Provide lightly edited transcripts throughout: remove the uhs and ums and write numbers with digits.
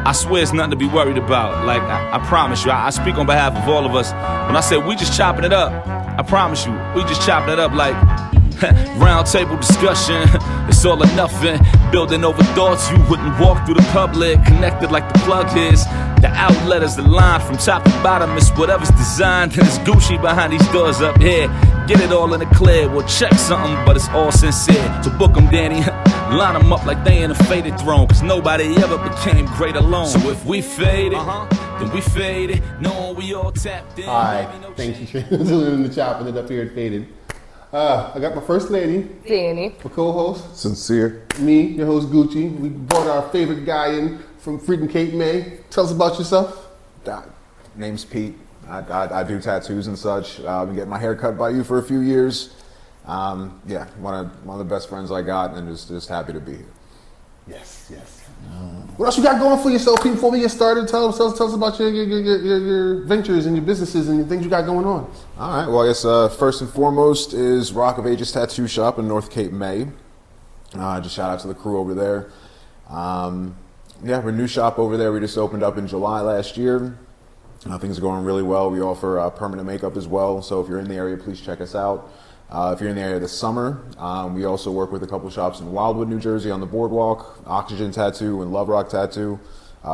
I swear it's nothing to be worried about. Like, I promise you, I speak on behalf of all of us. When I say we just chopping it up, I promise you, we just chopping it up like round table discussion. It's all or nothing. Building over thoughts you wouldn't walk through the public. Connected like the plug is. The outlet is the line from top to bottom. It's whatever's designed, and it's Gucci behind these doors up here. Get it all in the clear. We'll check something, but it's all sincere. So book them, Danny. Line them up like they in a faded throne. Cause nobody ever became great alone. So if we faded, then we faded. No, we all tapped in. Hi, thank you for doing the chopping it up here at Faded. I got my first lady, Danny. my co-host, Sincere. me, your host Gucci. We brought our favorite guy in from freaking Cape May. Tell us about yourself. Name's Pete. I do tattoos and such. I've been getting my hair cut by you for a few years. Yeah, one of the best friends I got, and just happy to be here. Yes. What else you got going for yourself, Pete? Before we get started, tell us about your ventures and your businesses and the things you got going on. All right. Well, I guess first and foremost is Rock of Ages Tattoo Shop in North Cape May. Just shout out to the crew over there. Yeah, we're a new shop over there. We just opened up in July last year. Things are going really well. We offer permanent makeup as well. So if you're in the area, please check us out. If you're in the area this summer, we also work with a couple shops in Wildwood, New Jersey on the boardwalk, Oxygen Tattoo and Love Rock Tattoo.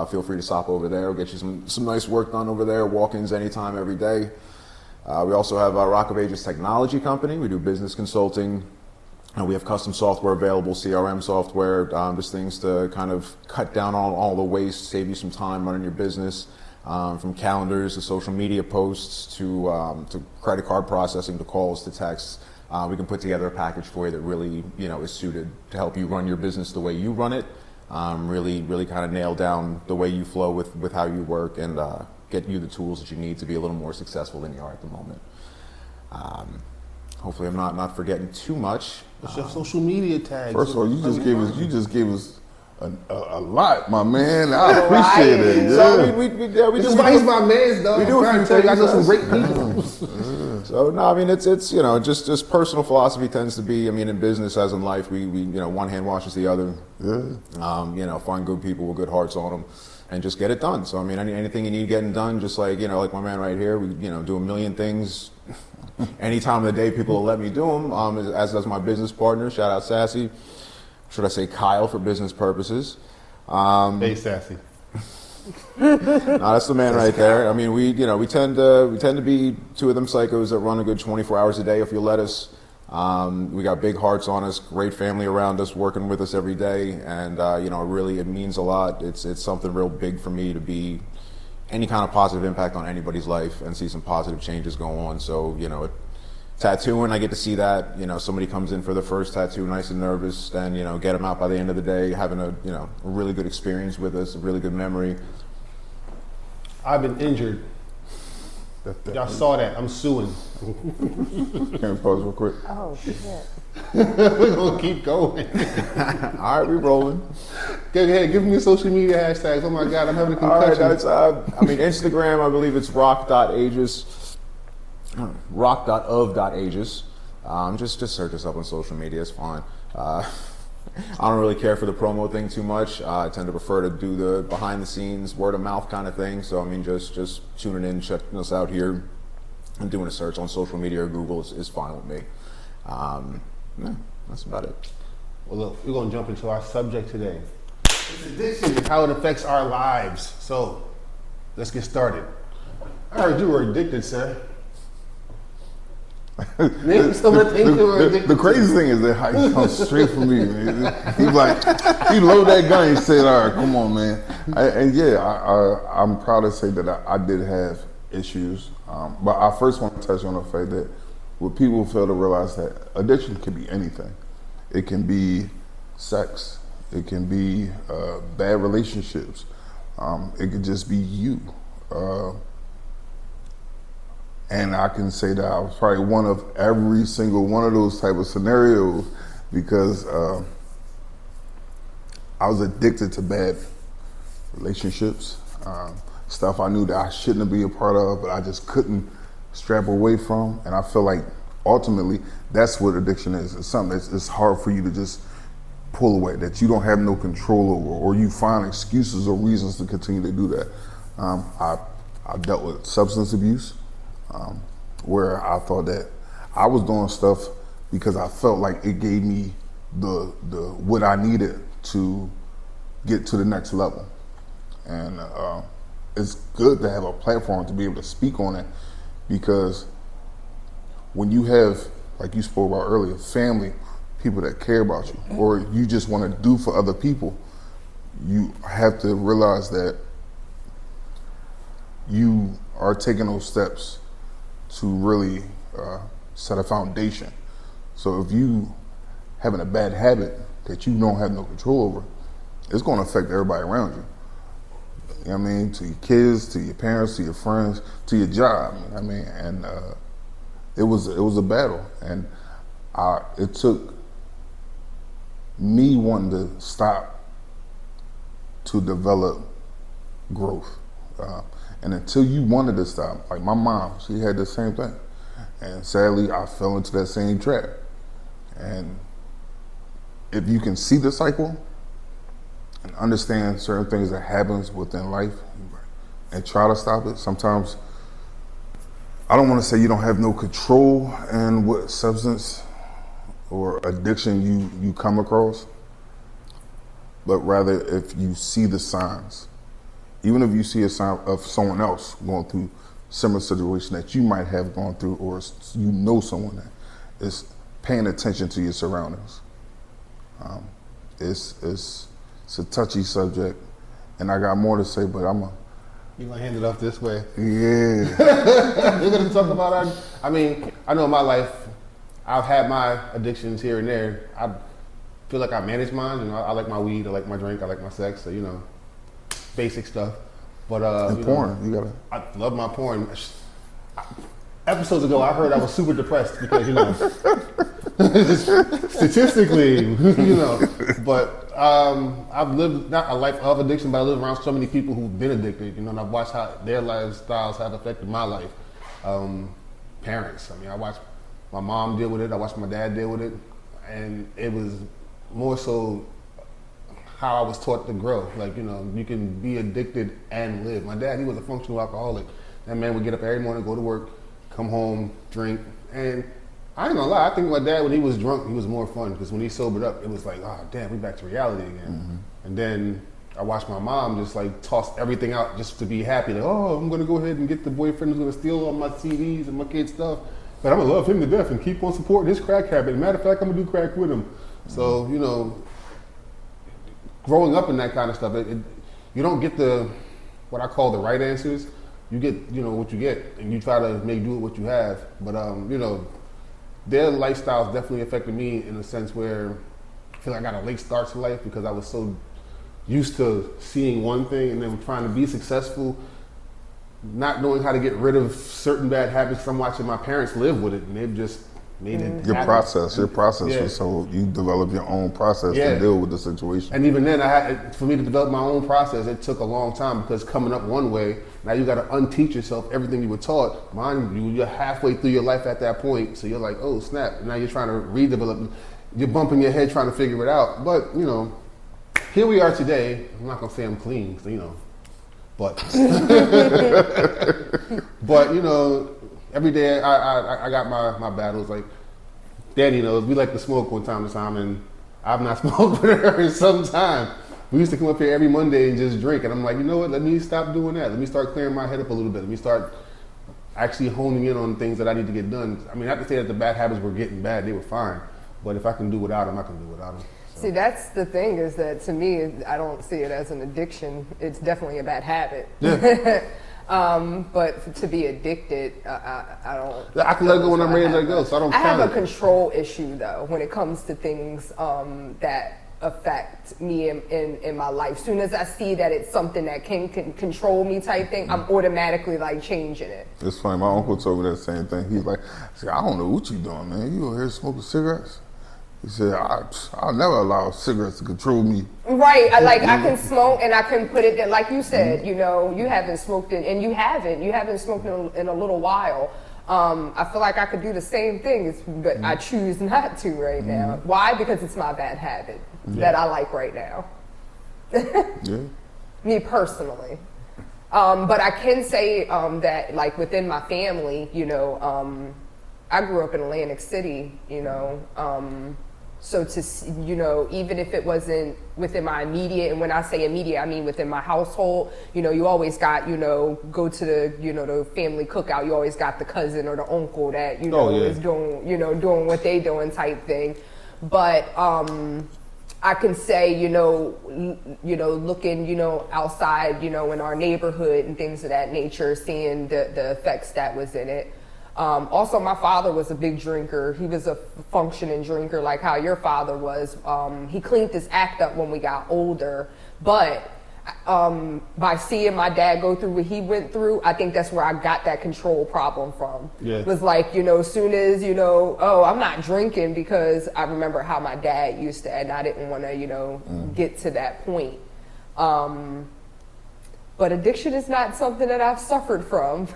Feel free to stop over there. We'll get you some nice work done over there. Walk-ins anytime, every day. We also have a Rock of Ages Technology Company. We do business consulting. We have custom software available, CRM software, just things to kind of cut down on all the waste, save you some time running your business. From calendars to social media posts to credit card processing to calls to texts. We can put together a package for you that really, is suited to help you run your business the way you run it. Really kind of nail down the way you flow with how you work and get you the tools that you need to be a little more successful than you are at the moment. Hopefully I'm not forgetting too much. What's your social media tags? First of all, you just gave us a lot, my man. I appreciate it. Yeah. So this is why he's my man, though. We do I'm trying to tell you, I know some great people. So no, I mean it's just personal philosophy tends to be. I mean in business as in life, we one hand washes the other. Yeah. Find good people with good hearts on them, and just get it done. So I mean anything you need getting done, just like like my man right here, we do a million things. Any time of the day, people will let me do them. As does my business partner. Shout out Sassy. Should I say Kyle for business purposes? Hey, Sassy. No, that's the man right there. I mean, we tend to be two of them psychos that run a good 24 hours a day if you let us. We got big hearts on us, great family around us, working with us every day, and really it means a lot. It's something real big for me to be any kind of positive impact on anybody's life and see some positive changes go on. So tattooing, I get to see that. Somebody comes in for the first tattoo, nice and nervous, then get them out by the end of the day, having a really good experience with us, a really good memory. I've been injured. Y'all saw that. I'm suing. Can we pause real quick? Oh, shit. We're gonna keep going. All right, we rolling. Go ahead, give me your social media hashtags. Oh my God, I'm having a concussion. All right, that's Instagram. I believe it's rock.ages. rock.of.ages. Just search us up on social media. It's fine. I don't really care for the promo thing too much. I tend to prefer to do the behind the scenes, word of mouth kind of thing. So I mean, just tuning in, checking us out here, and doing a search on social media or Google is fine with me. Yeah, that's about it. Well, look, we're gonna jump into our subject today. It's addiction and how it affects our lives. So let's get started. I heard you were addicted, sir. Name some of the things you were addicted The crazy thing is that how he comes straight from me. He's like, he loaded that gun. He said, "All right, come on, man." I'm proud to say that I did have issues, but I first want to touch on the fact that what people fail to realize that addiction can be anything. It can be sex. It can be bad relationships. It could just be you. And I can say that I was probably one of every single one of those type of scenarios because I was addicted to bad relationships, stuff I knew that I shouldn't be a part of, but I just couldn't strap away from. And I feel like ultimately that's what addiction is. It's something that's it's hard for you to just pull away, that you don't have no control over, or you find excuses or reasons to continue to do that. I dealt with substance abuse, where I thought that I was doing stuff because I felt like it gave me the what I needed to get to the next level. And it's good to have a platform to be able to speak on it, because when you have, like you spoke about earlier, family, people that care about you, or you just want to do for other people, you have to realize that you are taking those steps to really set a foundation. So if you having a bad habit that you don't have no control over, it's going to affect everybody around you. You know what I mean? To your kids, to your parents, to your friends, to your job. I mean, and it was a battle, and it took me wanting to stop to develop growth. And until you wanted to stop, like my mom, she had the same thing. And sadly, I fell into that same trap. And if you can see the cycle and understand certain things that happens within life and try to stop it, sometimes I don't want to say you don't have no control in what substance or addiction you come across, but rather if you see the signs, even if you see a sign of someone else going through similar situation that you might have gone through, or you know someone that is paying attention to your surroundings. It's a touchy subject, and I got more to say, but You gonna hand it off this way? Yeah. We're gonna talk about it. I mean, I know in my life, I've had my addictions here and there. I feel like I manage mine. You know, I like my weed, I like my drink, I like my sex. So you know, basic stuff. But And porn, you gotta. I love my porn. Episodes ago, I heard I was super depressed because you know, statistically, you know. But I've lived not a life of addiction, but I live around so many people who've been addicted. You know, and I've watched how their lifestyles have affected my life. Parents. I mean, I watched my mom deal with it. I watched my dad deal with it, and it was more so how I was taught to grow. Like, you know, you can be addicted and live. My dad, he was a functional alcoholic. That man would get up every morning, go to work, come home, drink. And I ain't gonna lie, I think my dad, when he was drunk, he was more fun, because when he sobered up, it was like, oh, damn, we back to reality again. Mm-hmm. And then I watched my mom just like toss everything out just to be happy. Like, oh, I'm gonna go ahead and get the boyfriend who's gonna steal all my CDs and my kids' stuff. But I'm gonna love him to death and keep on supporting his crack habit. Matter of fact, I'm gonna do crack with him. Mm-hmm. So, you know, growing up in that kind of stuff, you don't get what I call the right answers. You get, you know, what you get, and you try to make do with what you have. But, you know, their lifestyles definitely affected me in a sense where I feel like I got a late start to life because I was so used to seeing one thing and then trying to be successful, not knowing how to get rid of certain bad habits from watching my parents live with it, and they've just made it Your happen. process Yeah. was so you develop your own process Yeah. to deal with the situation. And even then, for me to develop my own process, it took a long time, because coming up one way, now you got to unteach yourself everything you were taught. Mind you, you're halfway through your life at that point, so you're like, oh snap! Now you're trying to redevelop. You're bumping your head trying to figure it out. But you know, here we are today. I'm not gonna say I'm clean, so, you know, but but you know, every day I got my battles. Like Danny knows, we like to smoke from time to time, and I've not smoked with her in some time. We used to come up here every Monday and just drink, and I'm like, you know what? Let me stop doing that. Let me start clearing my head up a little bit. Let me start actually honing in on things that I need to get done. I mean, not to say that the bad habits were getting bad; they were fine. But if I can do without them, I can do without them. So. See, that's the thing, is that to me, I don't see it as an addiction. It's definitely a bad habit. Yeah. But to be addicted, I don't. I can let it go when I'm ready to let it go, so I don't. I have count a control issue though when it comes to things that affect me in my life. Soon as I see that it's something that can control me type thing, I'm automatically like changing it. It's funny. My uncle told me that same thing. He's like, I don't know what you doing, man. You over here smoking cigarettes? He said, I'll never allow cigarettes to control me. Right. I can smoke and I can put it there. Like you said, you know, you haven't smoked it, and you haven't smoked in a little while. I feel like I could do the same thing, but I choose not to right now. Why? Because it's my bad habit. that I like right now. Yeah. Me personally. But I can say that, like, within my family, you know, I grew up in Atlantic City, you know, so to, you know, even if it wasn't within my immediate, and when I say immediate, I mean within my household, you know, you always got, you know, go to the, you know, the family cookout, you always got the cousin or the uncle that, you know, is doing, you know, doing what they doing type thing. But I can say, you know, looking, you know, outside, you know, in our neighborhood and things of that nature, seeing the effects that was in it. Also, my father was a big drinker. He was a functioning drinker like how your father was. He cleaned his act up when we got older, but by seeing my dad go through what he went through, I think that's where I got that control problem from. Yeah. It was like, you know, as soon as, you know, oh, I'm not drinking, because I remember how my dad used to, and I didn't want to, you know, get to that point. But addiction is not something that I've suffered from.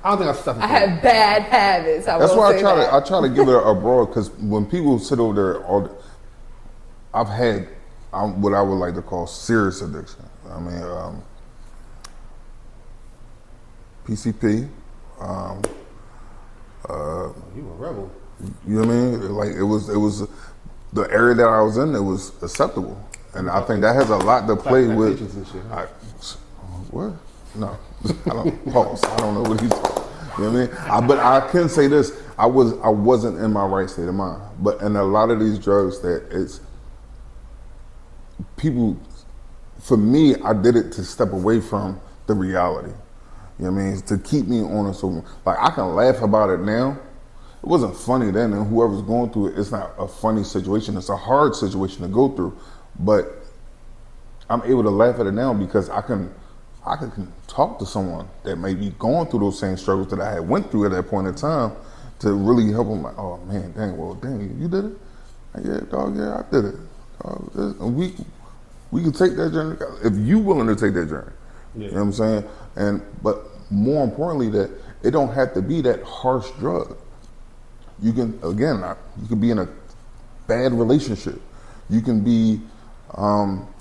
I don't think I've suffered. I have bad habits. That's why I try to give it a broad, because when people sit over there, I've had what I would like to call serious addiction. I mean, PCP. You a rebel. You know what I mean? Like it was the area that I was in. It was acceptable, and I think that has a lot to play with. And shit, huh? What? No, I don't. Pause. I don't know what he's. You know what I mean? But I can say this: I wasn't in my right state of mind. But in a lot of these drugs, that it's people. For me, I did it to step away from the reality. You know what I mean? To keep me on a so like I can laugh about it now. It wasn't funny then, and whoever's going through it, it's not a funny situation. It's a hard situation to go through, but I'm able to laugh at it now because I can talk to someone that may be going through those same struggles that I had went through at that point in time to really help them. Like, oh man, dang, you did it? Like, yeah, dog, yeah, I did it. And we can take that journey if you willing to take that journey. Yeah. You know what I'm saying? But more importantly, that it don't have to be that harsh drug. You can be in a bad relationship. You can be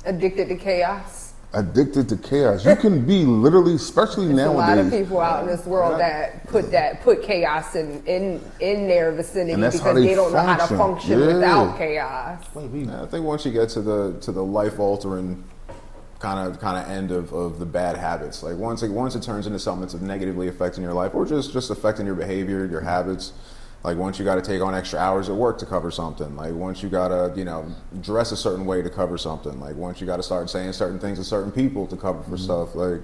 addicted to chaos. Addicted to chaos. You can be literally, especially There's nowadays. a lot of people out in this world that put chaos in their vicinity because they don't know how to function without chaos. I think once you get to the life altering kind of end of the bad habits, like once it turns into something that's negatively affecting your life or just affecting your behavior, your habits. Like once you got to take on extra hours at work to cover something. Like once you got to, dress a certain way to cover something. Like once you got to start saying certain things to certain people to cover for stuff. Like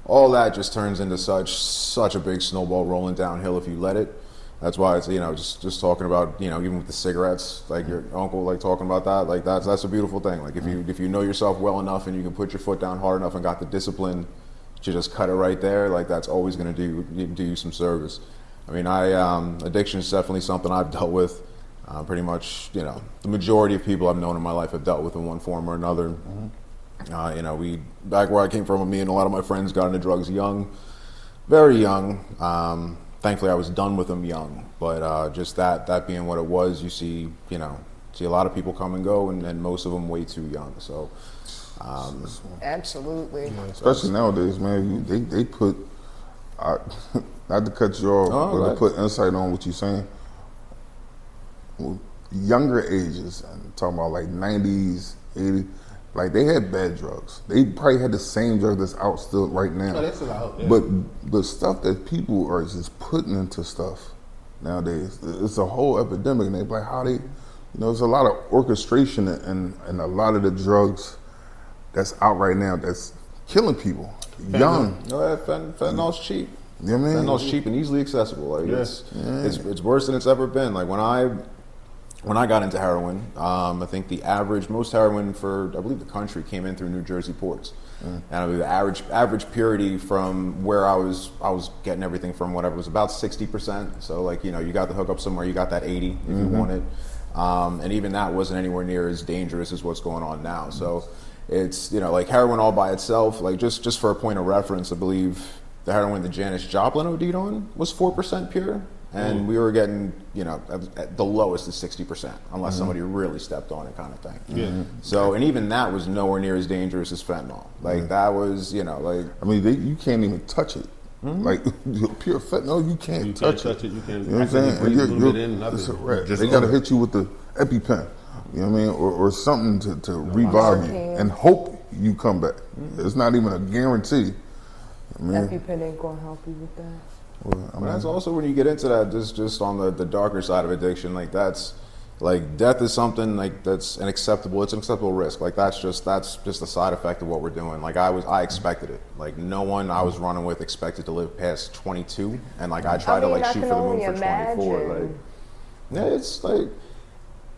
all that just turns into such a big snowball rolling downhill if you let it. That's why it's, just talking about, even with the cigarettes, like your uncle, like talking about that, like that's a beautiful thing. Like if you know yourself well enough and you can put your foot down hard enough and got the discipline to just cut it right there, like that's always going to do you some service. I mean, addiction is definitely something I've dealt with. Pretty much, the majority of people I've known in my life have dealt with in one form or another. Back where I came from, me and a lot of my friends got into drugs young, very young. Thankfully, I was done with them young. But just that being what it was, you see a lot of people come and go, and most of them way too young. So, absolutely. Yeah, especially nowadays, man. They put. Not to cut you off, but to put insight on what you're saying. Younger ages, I'm talking about like 90s, 80s, like they had bad drugs. They probably had the same drug that's out still right now. Oh, that's still out, yeah. But the stuff that people are just putting into stuff nowadays, it's a whole epidemic. And they're like, how they, there's a lot of orchestration and a lot of the drugs that's out right now that's killing people. Young. Fentanyl's cheap. You know what I mean? Fentanyl's cheap and easily accessible. Like it's worse than it's ever been. Like when I got into heroin, I think most heroin for I believe the country came in through New Jersey ports, and I believe the average purity from where I was getting everything from whatever was about 60%. So like you got the hookup somewhere, you got that 80 if you want it, and even that wasn't anywhere near as dangerous as what's going on now. So it's like heroin all by itself. Like just for a point of reference, I believe the heroin that Janis Joplin OD'd on was 4% pure. and we were getting, you know, at the lowest is 60%, unless somebody really stepped on it, kind of thing. Yeah. So, and even that was nowhere near as dangerous as fentanyl. Like that was, you know, like I mean, you can't even touch it. Like pure fentanyl, you can't touch it. You can't. You know what I'm saying? Breathe a little bit in, It's a nothing. wrap. Just They got to hit you with the EpiPen. You know what I mean, or something to revive you and hope you come back. It's not even a guarantee. I mean, EpiPen ain't gonna help you with that. well, I mean, that's also when you get into that, just on the darker side of addiction, like that's, like death is something like that's it's an acceptable risk. Like that's just a side effect of what we're doing. Like I expected it. Like no one I was running with expected to live past 22, and like I tried to like shoot for the moon for 24. Like yeah, it's like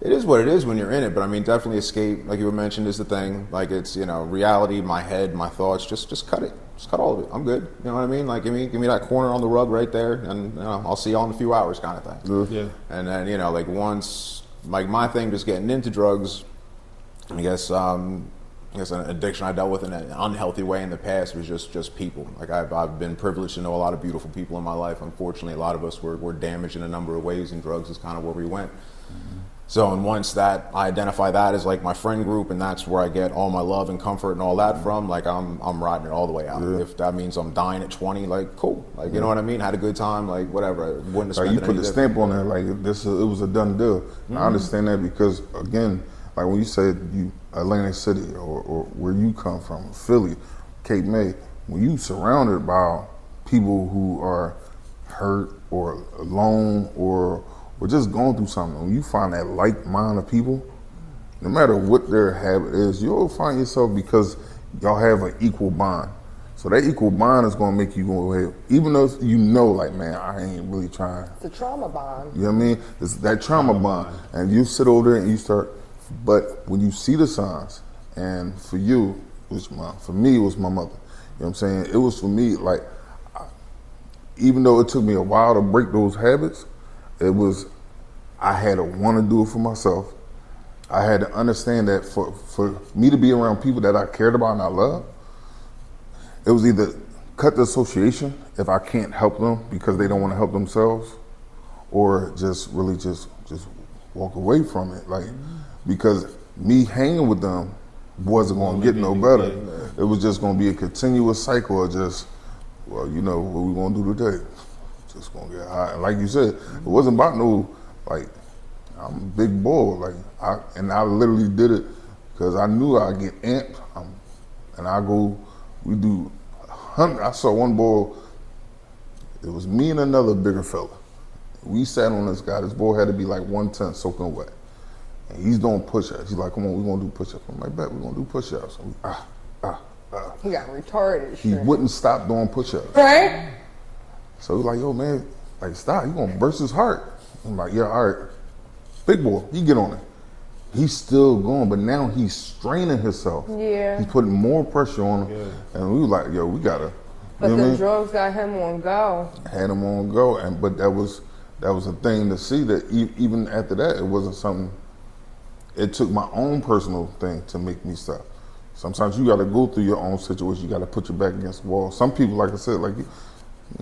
it is what it is when you're in it. But I mean, definitely escape, like you were mentioned, is the thing. Like it's, you know, reality, my head, my thoughts. Just cut it. Just cut all of it. I'm good. You know what I mean? Like give me that corner on the rug right there, and you know, I'll see y'all in a few hours, kind of thing. Yeah. And then, you know, like once. Like my thing, just getting into drugs, I guess an addiction I dealt with in an unhealthy way in the past was just people. Like I've been privileged to know a lot of beautiful people in my life. Unfortunately, a lot of us were damaged in a number of ways, and drugs is kind of where we went. So, and once that I identify that as like my friend group, and that's where I get all my love and comfort and all that from, like I'm riding it all the way out. Yeah. If that means I'm dying at 20, like cool, like you know what I mean. Had a good time, like whatever. I wouldn't have spent like you it put the stamp on there, like it was a done deal. I understand that because again, like when you said you Atlantic City or where you come from, Philly, Cape May, when you surrounded by people who are hurt or alone or just going through something, when you find that like mind of people, no matter what their habit is, you'll find yourself because y'all have an equal bond. So that equal bond is going to make you go ahead, even though you know, like, man, I ain't really trying. It's a trauma bond. You know what I mean? It's that trauma bond. And you sit over there and you start, but when you see the signs, and for you, for me, it was my mother. You know what I'm saying? It was for me, like, even though it took me a while to break those habits, I had to want to do it for myself. I had to understand that for me to be around people that I cared about and I love, it was either cut the association if I can't help them because they don't want to help themselves, or just really just walk away from it. Like, because me hanging with them wasn't going to get no better. It was just going to be a continuous cycle of just, well, you know, what we going to do today? Just going to get high. And like you said, it wasn't about no, like, I'm a big boy. Like, I literally did it because I knew I'd get amped. And I go, we do 100. I saw one boy, it was me and another bigger fella. We sat on this guy. This boy had to be like 110 soaking wet. And he's doing push-ups. He's like, come on, we're going to do push-ups. I'm like, bet, we're going to do push-ups. And He got retarded. he wouldn't stop doing push-ups. Right? So he's like, yo, man, like, stop. You're going to burst his heart. I'm like, yeah, all right. Big boy, he get on it. He's still going, but now he's straining himself. Yeah. He's putting more pressure on him. Yeah. And we were like, yo, we got to. But the drugs got him on go. Had him on go. But that was a thing to see that even after that, it wasn't something. It took my own personal thing to make me stop. Sometimes you got to go through your own situation. You got to put your back against the wall. Some people, like I said, like,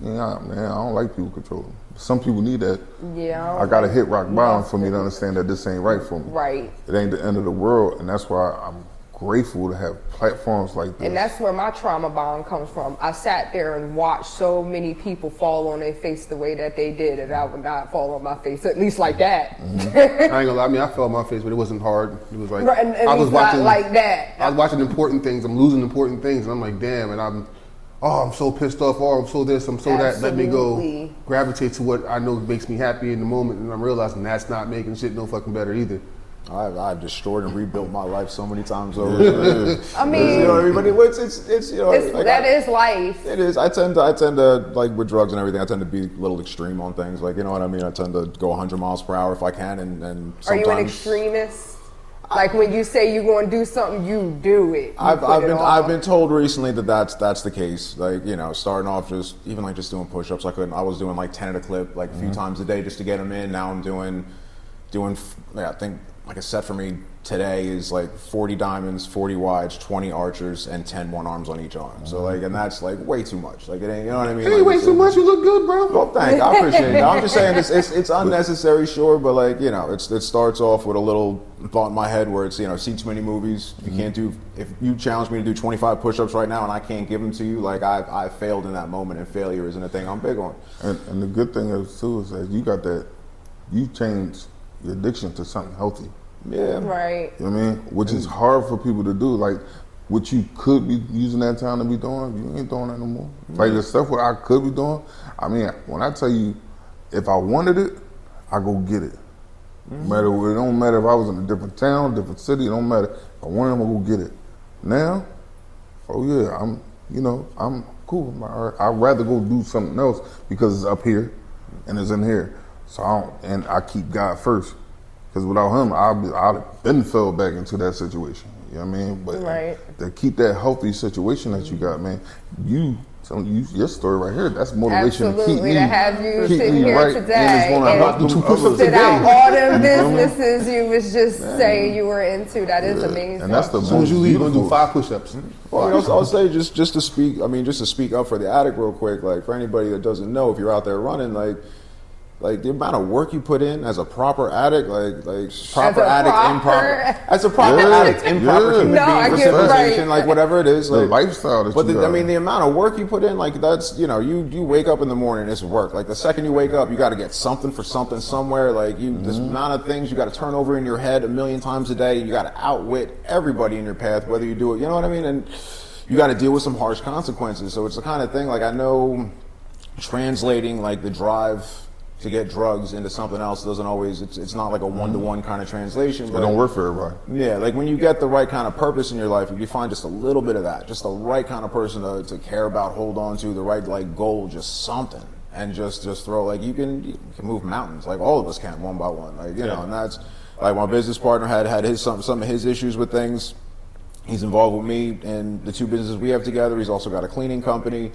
yeah, man, I don't like people controlling. Some people need that. Yeah. I got to hit rock bottom for me to understand that this ain't right for me. Right. It ain't the end of the world, and that's why I'm grateful to have platforms like this. And that's where my trauma bond comes from. I sat there and watched so many people fall on their face the way that they did, and I would not fall on my face, at least like that. I ain't gonna lie, I mean, I fell on my face, but it wasn't hard. It was like, Right, and I was watching not like that. I was watching important things. I'm losing important things, and I'm like, damn, and I'm so pissed off, I'm so this, I'm so that. Let me go gravitate to what I know makes me happy in the moment, and I'm realizing that's not making shit no fucking better either. I've destroyed and rebuilt my life so many times over. I mean, you know, everybody, it's you know, like that is life. It is. I tend to like with drugs and everything. I tend to be a little extreme on things. Like, you know what I mean. I tend to go 100 miles per hour if I can, and sometimes. Are you an extremist? Like when you say you're going to do something, you do it. I've been told recently that that's the case. Like, you know, starting off just doing push-ups. I was doing like 10 at a clip, like a few times a day just to get them in. Now I'm doing I think like a set for me today is like 40 diamonds, 40 wides, 20 archers, and 10 one arms on each arm. So like, and that's like way too much. Like it ain't, you know what I mean? Hey, like, way too much. You look good, bro. Well, thank. I appreciate it. I'm just saying it's unnecessary, sure, but like, you know, it starts off with a little thought in my head where it's, you know, see too many movies. You can't do, if you challenge me to do 25 push-ups right now and I can't give them to you, like I failed in that moment, and failure isn't a thing I'm big on. And the good thing is too is that you changed your addiction to something healthy. Yeah. Right. You know what I mean? Which is hard for people to do. Like, what you could be using that time to be doing, you ain't doing that no more. Like, the stuff what I could be doing, I mean, when I tell you, if I wanted it, I go get it. It don't matter if I was in a different town, different city, it don't matter. If I wanted it, I go get it. Now, oh yeah, I'm cool. I'd rather go do something else because it's up here and it's in here. So I keep God first. Because without him, I'd have been fell back into that situation. You know what I mean? But to keep that healthy situation that you got, man, your story right here, that's motivation Absolutely, to keep me. to have you keep sitting me here right, today and it's gonna help them others sit out today. all them businesses you was just saying you were into. That is amazing. And that's the As soon as you leave, you're gonna do beautiful. 5 push-ups. Well, I'll say just to speak up for the addict real quick, like for anybody that doesn't know, if you're out there running, like the amount of work you put in as a proper addict, proper addict, as a proper addict, improper human No, I being, get reciprocation, right. like whatever it is, The like lifestyle that you got. I mean, the amount of work you put in, like that's, you know, you wake up in the morning, it's work. Like the second you wake up, you got to get something for something somewhere. Like this amount of things you got to turn over in your head 1,000,000 times a day. You got to outwit everybody in your path, whether you do it, you know what I mean? And you got to deal with some harsh consequences. So it's the kind of thing, like I know translating like the drive to get drugs into something else doesn't always, it's not like a one-to-one kind of translation. It don't work for everybody. Yeah, like when you get the right kind of purpose in your life, if you find just a little bit of that, just the right kind of person to care about, hold on to, the right like goal, just something, and just throw, like you can move mountains, like all of us can one by one, like you know, and that's like my business partner had his some of his issues with things. He's involved with me in the 2 businesses we have together. He's also got a cleaning company.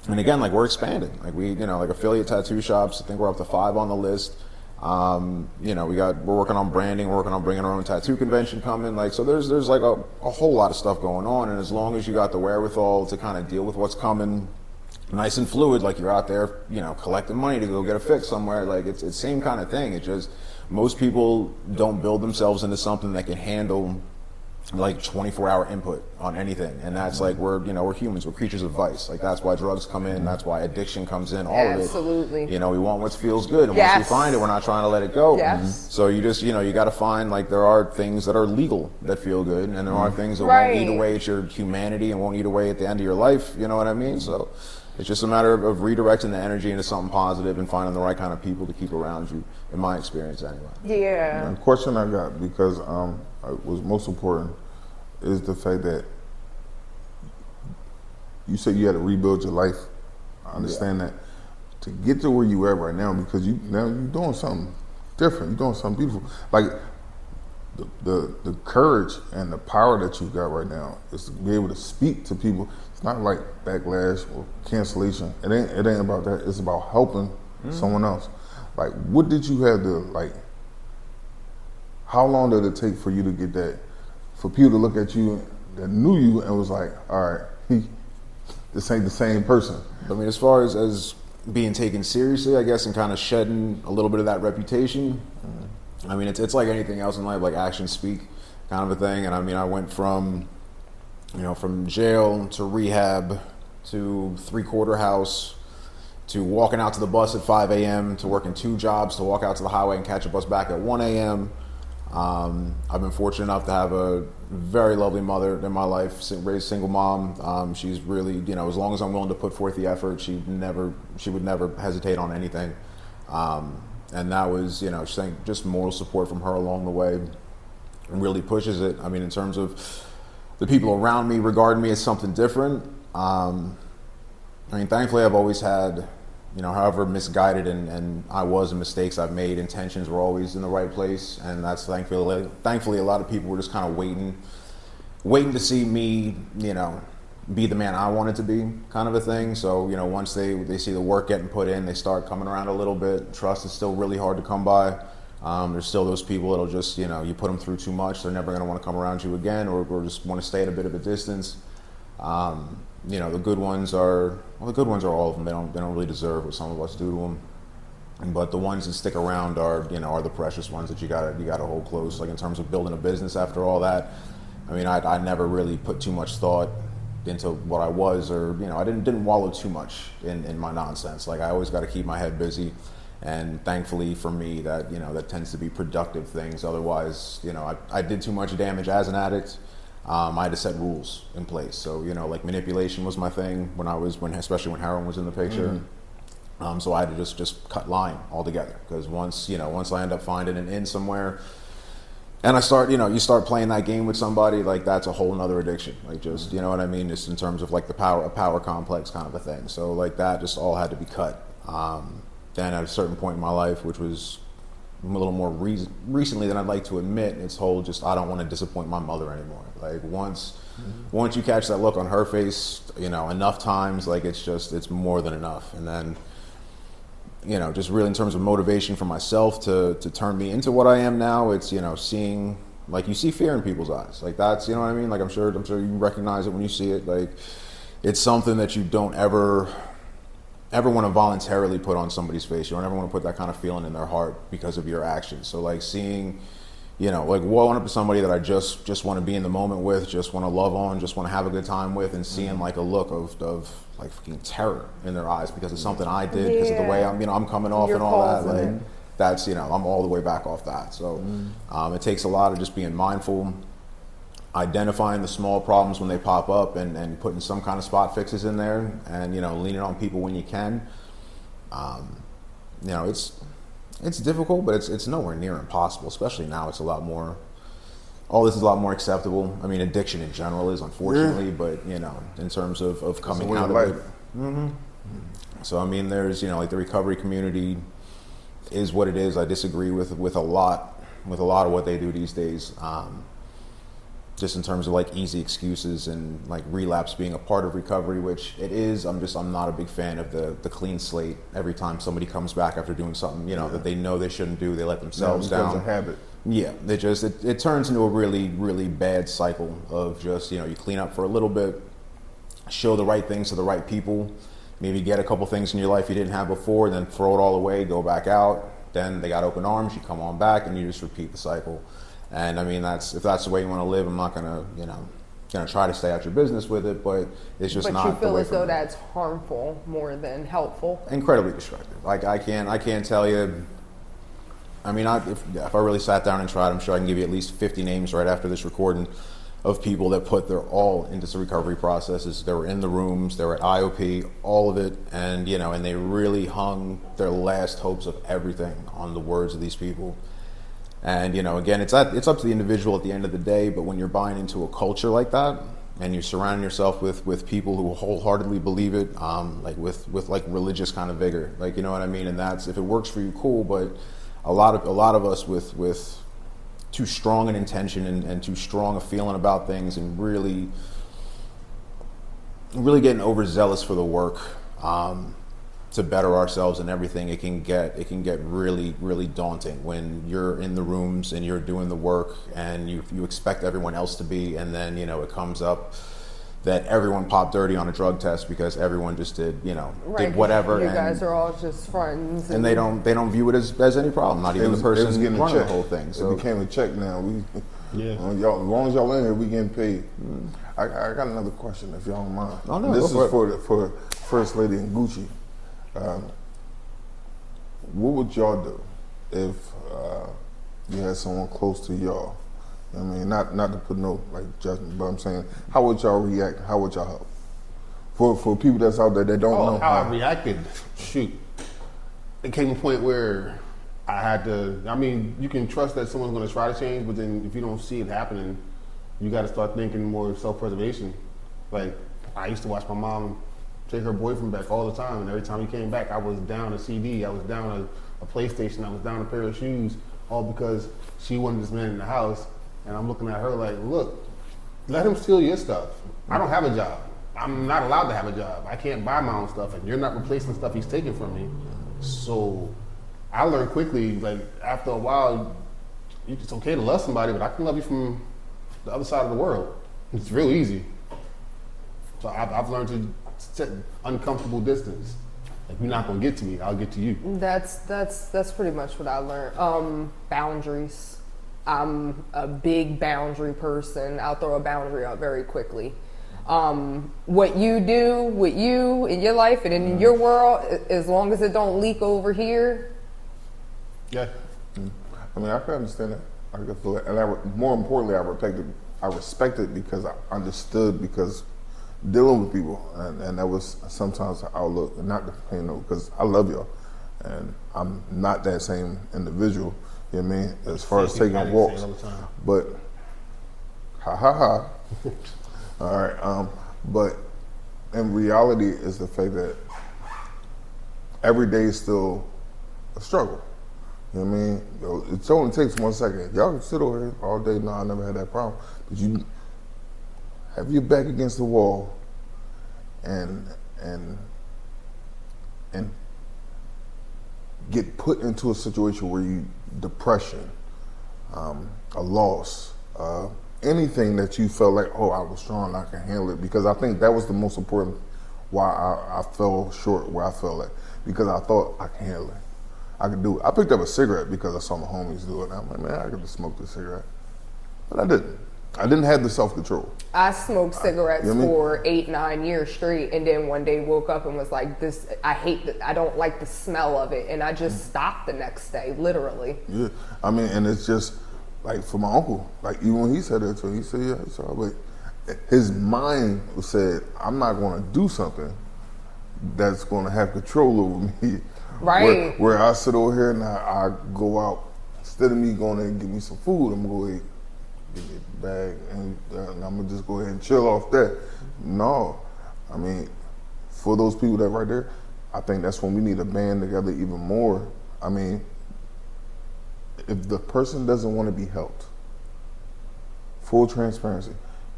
And again, like we're expanding, like we, you know, like affiliate tattoo shops. I think we're up to 5 on the list. You know, we're working on branding, we're working on bringing our own tattoo convention coming. Like, so there's like a whole lot of stuff going on. And as long as you got the wherewithal to kind of deal with what's coming, nice and fluid, like you're out there, you know, collecting money to go get a fix somewhere. Like it's the same kind of thing. It's just most people don't build themselves into something that can handle like 24-hour input on anything, and that's like we're humans, we're creatures of vice. Like that's why drugs come in, that's why addiction comes in, all of it. Absolutely. You know, we want what feels good, and once we find it, we're not trying to let it go. Yes. So you just, you know, you got to find, like there are things that are legal that feel good, and there are things that won't eat away at your humanity and won't eat away at the end of your life. You know what I mean? So it's just a matter of redirecting the energy into something positive and finding the right kind of people to keep around you, in my experience anyway. Yeah. And the question I got, because was most important, is the fact that you said you had to rebuild your life. I understand that. To get to where you at right now, because now you're doing something different. You're doing something beautiful. Like the courage and the power that you got right now is to be able to speak to people. It's not like backlash or cancellation. It ain't about that. It's about helping someone else. Like, what did you have to, like, how long did it take for you to get that, for people to look at you that knew you and was like, all right, this ain't the same person? I mean, as far as being taken seriously, I guess, and kind of shedding a little bit of that reputation, I mean, it's like anything else in life, like actions speak kind of a thing. And I mean, I went from jail to rehab to 3-quarter house to walking out to the bus at 5 a.m. to working 2 jobs to walk out to the highway and catch a bus back at 1 a.m. I've been fortunate enough to have a very lovely mother in my life, raised single mom. She's really, you know, as long as I'm willing to put forth the effort, she would never hesitate on anything. And that was, you know, just moral support from her along the way really pushes it. I mean, in terms of the people around me regarding me as something different, I mean, thankfully I've always had, you know, however misguided and I was and mistakes I've made, intentions were always in the right place. And that's thankfully a lot of people were just kind of waiting to see me, you know, be the man I wanted to be, kind of a thing. So, you know, once they see the work getting put in, they start coming around a little bit. Trust is still really hard to come by. There's still those people that'll just, you know, you put them through too much, they're never going to want to come around you again, or just want to stay at a bit of a distance. You know, the good ones are all of them. They don't really deserve what some of us do to them. But the ones that stick around are the precious ones that you gotta hold close. Like in terms of building a business after all that, I mean, I never really put too much thought into what I was, or I didn't wallow too much in my nonsense. Like I always got to keep my head busy, and thankfully for me that that tends to be productive things. Otherwise, I did too much damage as an addict. I had to set rules in place. So like manipulation was my thing especially when heroin was in the picture. Mm-hmm. So I had to just cut line altogether, because once I end up finding an in somewhere, and I start, you start playing that game with somebody, like that's a whole nother addiction. Like just, you know what I mean? Just in terms of like a power complex kind of a thing. So like that just all had to be cut. Then at a certain point in my life, which was a little more recently than I'd like to admit, it's whole just, I don't want to disappoint my mother anymore. Like once you catch that look on her face, enough times, like it's more than enough. And then, just really in terms of motivation for myself to turn me into what I am now, it's, seeing, like you see fear in people's eyes. Like that's, you know what I mean? Like I'm sure you recognize it when you see it. Like it's something that you don't ever want to voluntarily put on somebody's face. You don't ever want to put that kind of feeling in their heart because of your actions. So like seeing, like walking up to somebody that I just want to be in the moment with, just want to love on, just want to have a good time with, and seeing like a look of like fucking terror in their eyes because of something I did, because of the way I'm coming off and all that. Like that's, I'm all the way back off that. So it takes a lot of just being mindful, identifying the small problems when they pop up, and putting some kind of spot fixes in there, and leaning on people when you can. It's difficult, but it's nowhere near impossible. Especially now, it's a lot more. All this is a lot more acceptable. I mean, addiction in general is, unfortunately, but in terms of coming out of it. Mm-hmm. So I mean, there's like the recovery community is what it is. I disagree with a lot of what they do these days. Just in terms of like easy excuses and like relapse being a part of recovery, which it is. I'm not a big fan of the clean slate. Every time somebody comes back after doing something, that they know they shouldn't do, they let themselves down. It's a habit. Yeah, it turns into a really, really bad cycle of just, you clean up for a little bit, show the right things to the right people, maybe get a couple things in your life you didn't have before, then throw it all away, go back out. Then they got open arms, you come on back, and you just repeat the cycle. And I mean, if that's the way you want to live, I'm not gonna try to stay out your business with it, but it's just not. But you feel as though me. that's harmful more than helpful. Incredibly destructive. Like I can't tell you. I mean, if I really sat down and tried, I'm sure I can give you at least 50 names right after this recording of people that put their all into the recovery processes. They were in the rooms, they were at IOP, all of it, and and they really hung their last hopes of everything on the words of these people. And again, it's up to the individual at the end of the day. But when you're buying into a culture like that, and you're surrounding yourself with people who wholeheartedly believe it, like with like religious kind of vigor, like you know what I mean. And that's, if it works for you, cool. But a lot of us with too strong an intention and too strong a feeling about things, and really getting overzealous for the work. To better ourselves and everything, it can get really, really daunting when you're in the rooms and you're doing the work and you expect everyone else to be, and then it comes up that everyone popped dirty on a drug test because everyone just did whatever. You guys are all just friends, and they don't view it as any problem. Not even the person getting running a check. The whole thing. So it became a check now. Yeah. As long as y'all in here, we getting paid. I got another question, if y'all don't mind. Oh, no, this is for for First Lady and Gucci. What would y'all do if you had someone close to y'all? I mean, not to put no judgment, but I'm saying, how would y'all react? How would y'all help? For people that's out there that don't know how I reacted. Shoot, it came to a point where I had to. I mean, you can trust that someone's going to try to change, but then if you don't see it happening, you got to start thinking more self-preservation. Like I used to watch my mom take her boyfriend back all the time, and every time he came back, I was down a CD, I was down a PlayStation, I was down a pair of shoes, all because she wanted this man in the house. And I'm looking at her like, look, let him steal your stuff. I don't have a job. I'm not allowed to have a job. I can't buy my own stuff, and you're not replacing stuff he's taking from me. So I learned quickly, like after a while, it's okay to love somebody, but I can love you from the other side of the world. It's real easy. So I've learned to set uncomfortable distance. Like, you're not gonna get to me, I'll get to you. That's pretty much what I learned. Boundaries. I'm a big boundary person. I'll throw a boundary up very quickly. What you do with you in your life and in your world, as long as it don't leak over here. Yeah. I mean, I can understand that. I can feel it, and more importantly, I respect it because I understood, because dealing with people, and that was sometimes the outlook, and not because I love y'all, and I'm not that same individual. You know what I mean? As far as taking walks, but ha ha ha. All right, but in reality, is the fact that every day is still a struggle. You know what I mean? Yo, it only takes 1 second. Y'all can sit over here all day. No, I never had that problem. But you have your back against the wall and get put into a situation where you depression, a loss, anything that you felt like, oh, I was strong, I can handle it. Because I think that was the most important why I fell short where I felt like, because I thought I can handle it. I could do it. I picked up a cigarette because I saw my homies do it. And I'm like, man, I could just smoke this cigarette. But I didn't. I didn't have the self-control. I smoked cigarettes for 8-9 years straight, and then one day woke up and was like, "This, I don't like the smell of it," and I just stopped the next day, literally. Yeah, I mean, and it's just like for my uncle, like even when he said that to me, he said, "Yeah, it's all right." But his mind said, "I'm not going to do something that's going to have control over me." Right. Where I sit over here and I go out, instead of me going there and get me some food, I'm going to get me a bag and I'm going to just go ahead and chill off that. No. I mean, for those people that right there, I think that's when we need to band together even more. I mean, if the person doesn't want to be helped, full transparency,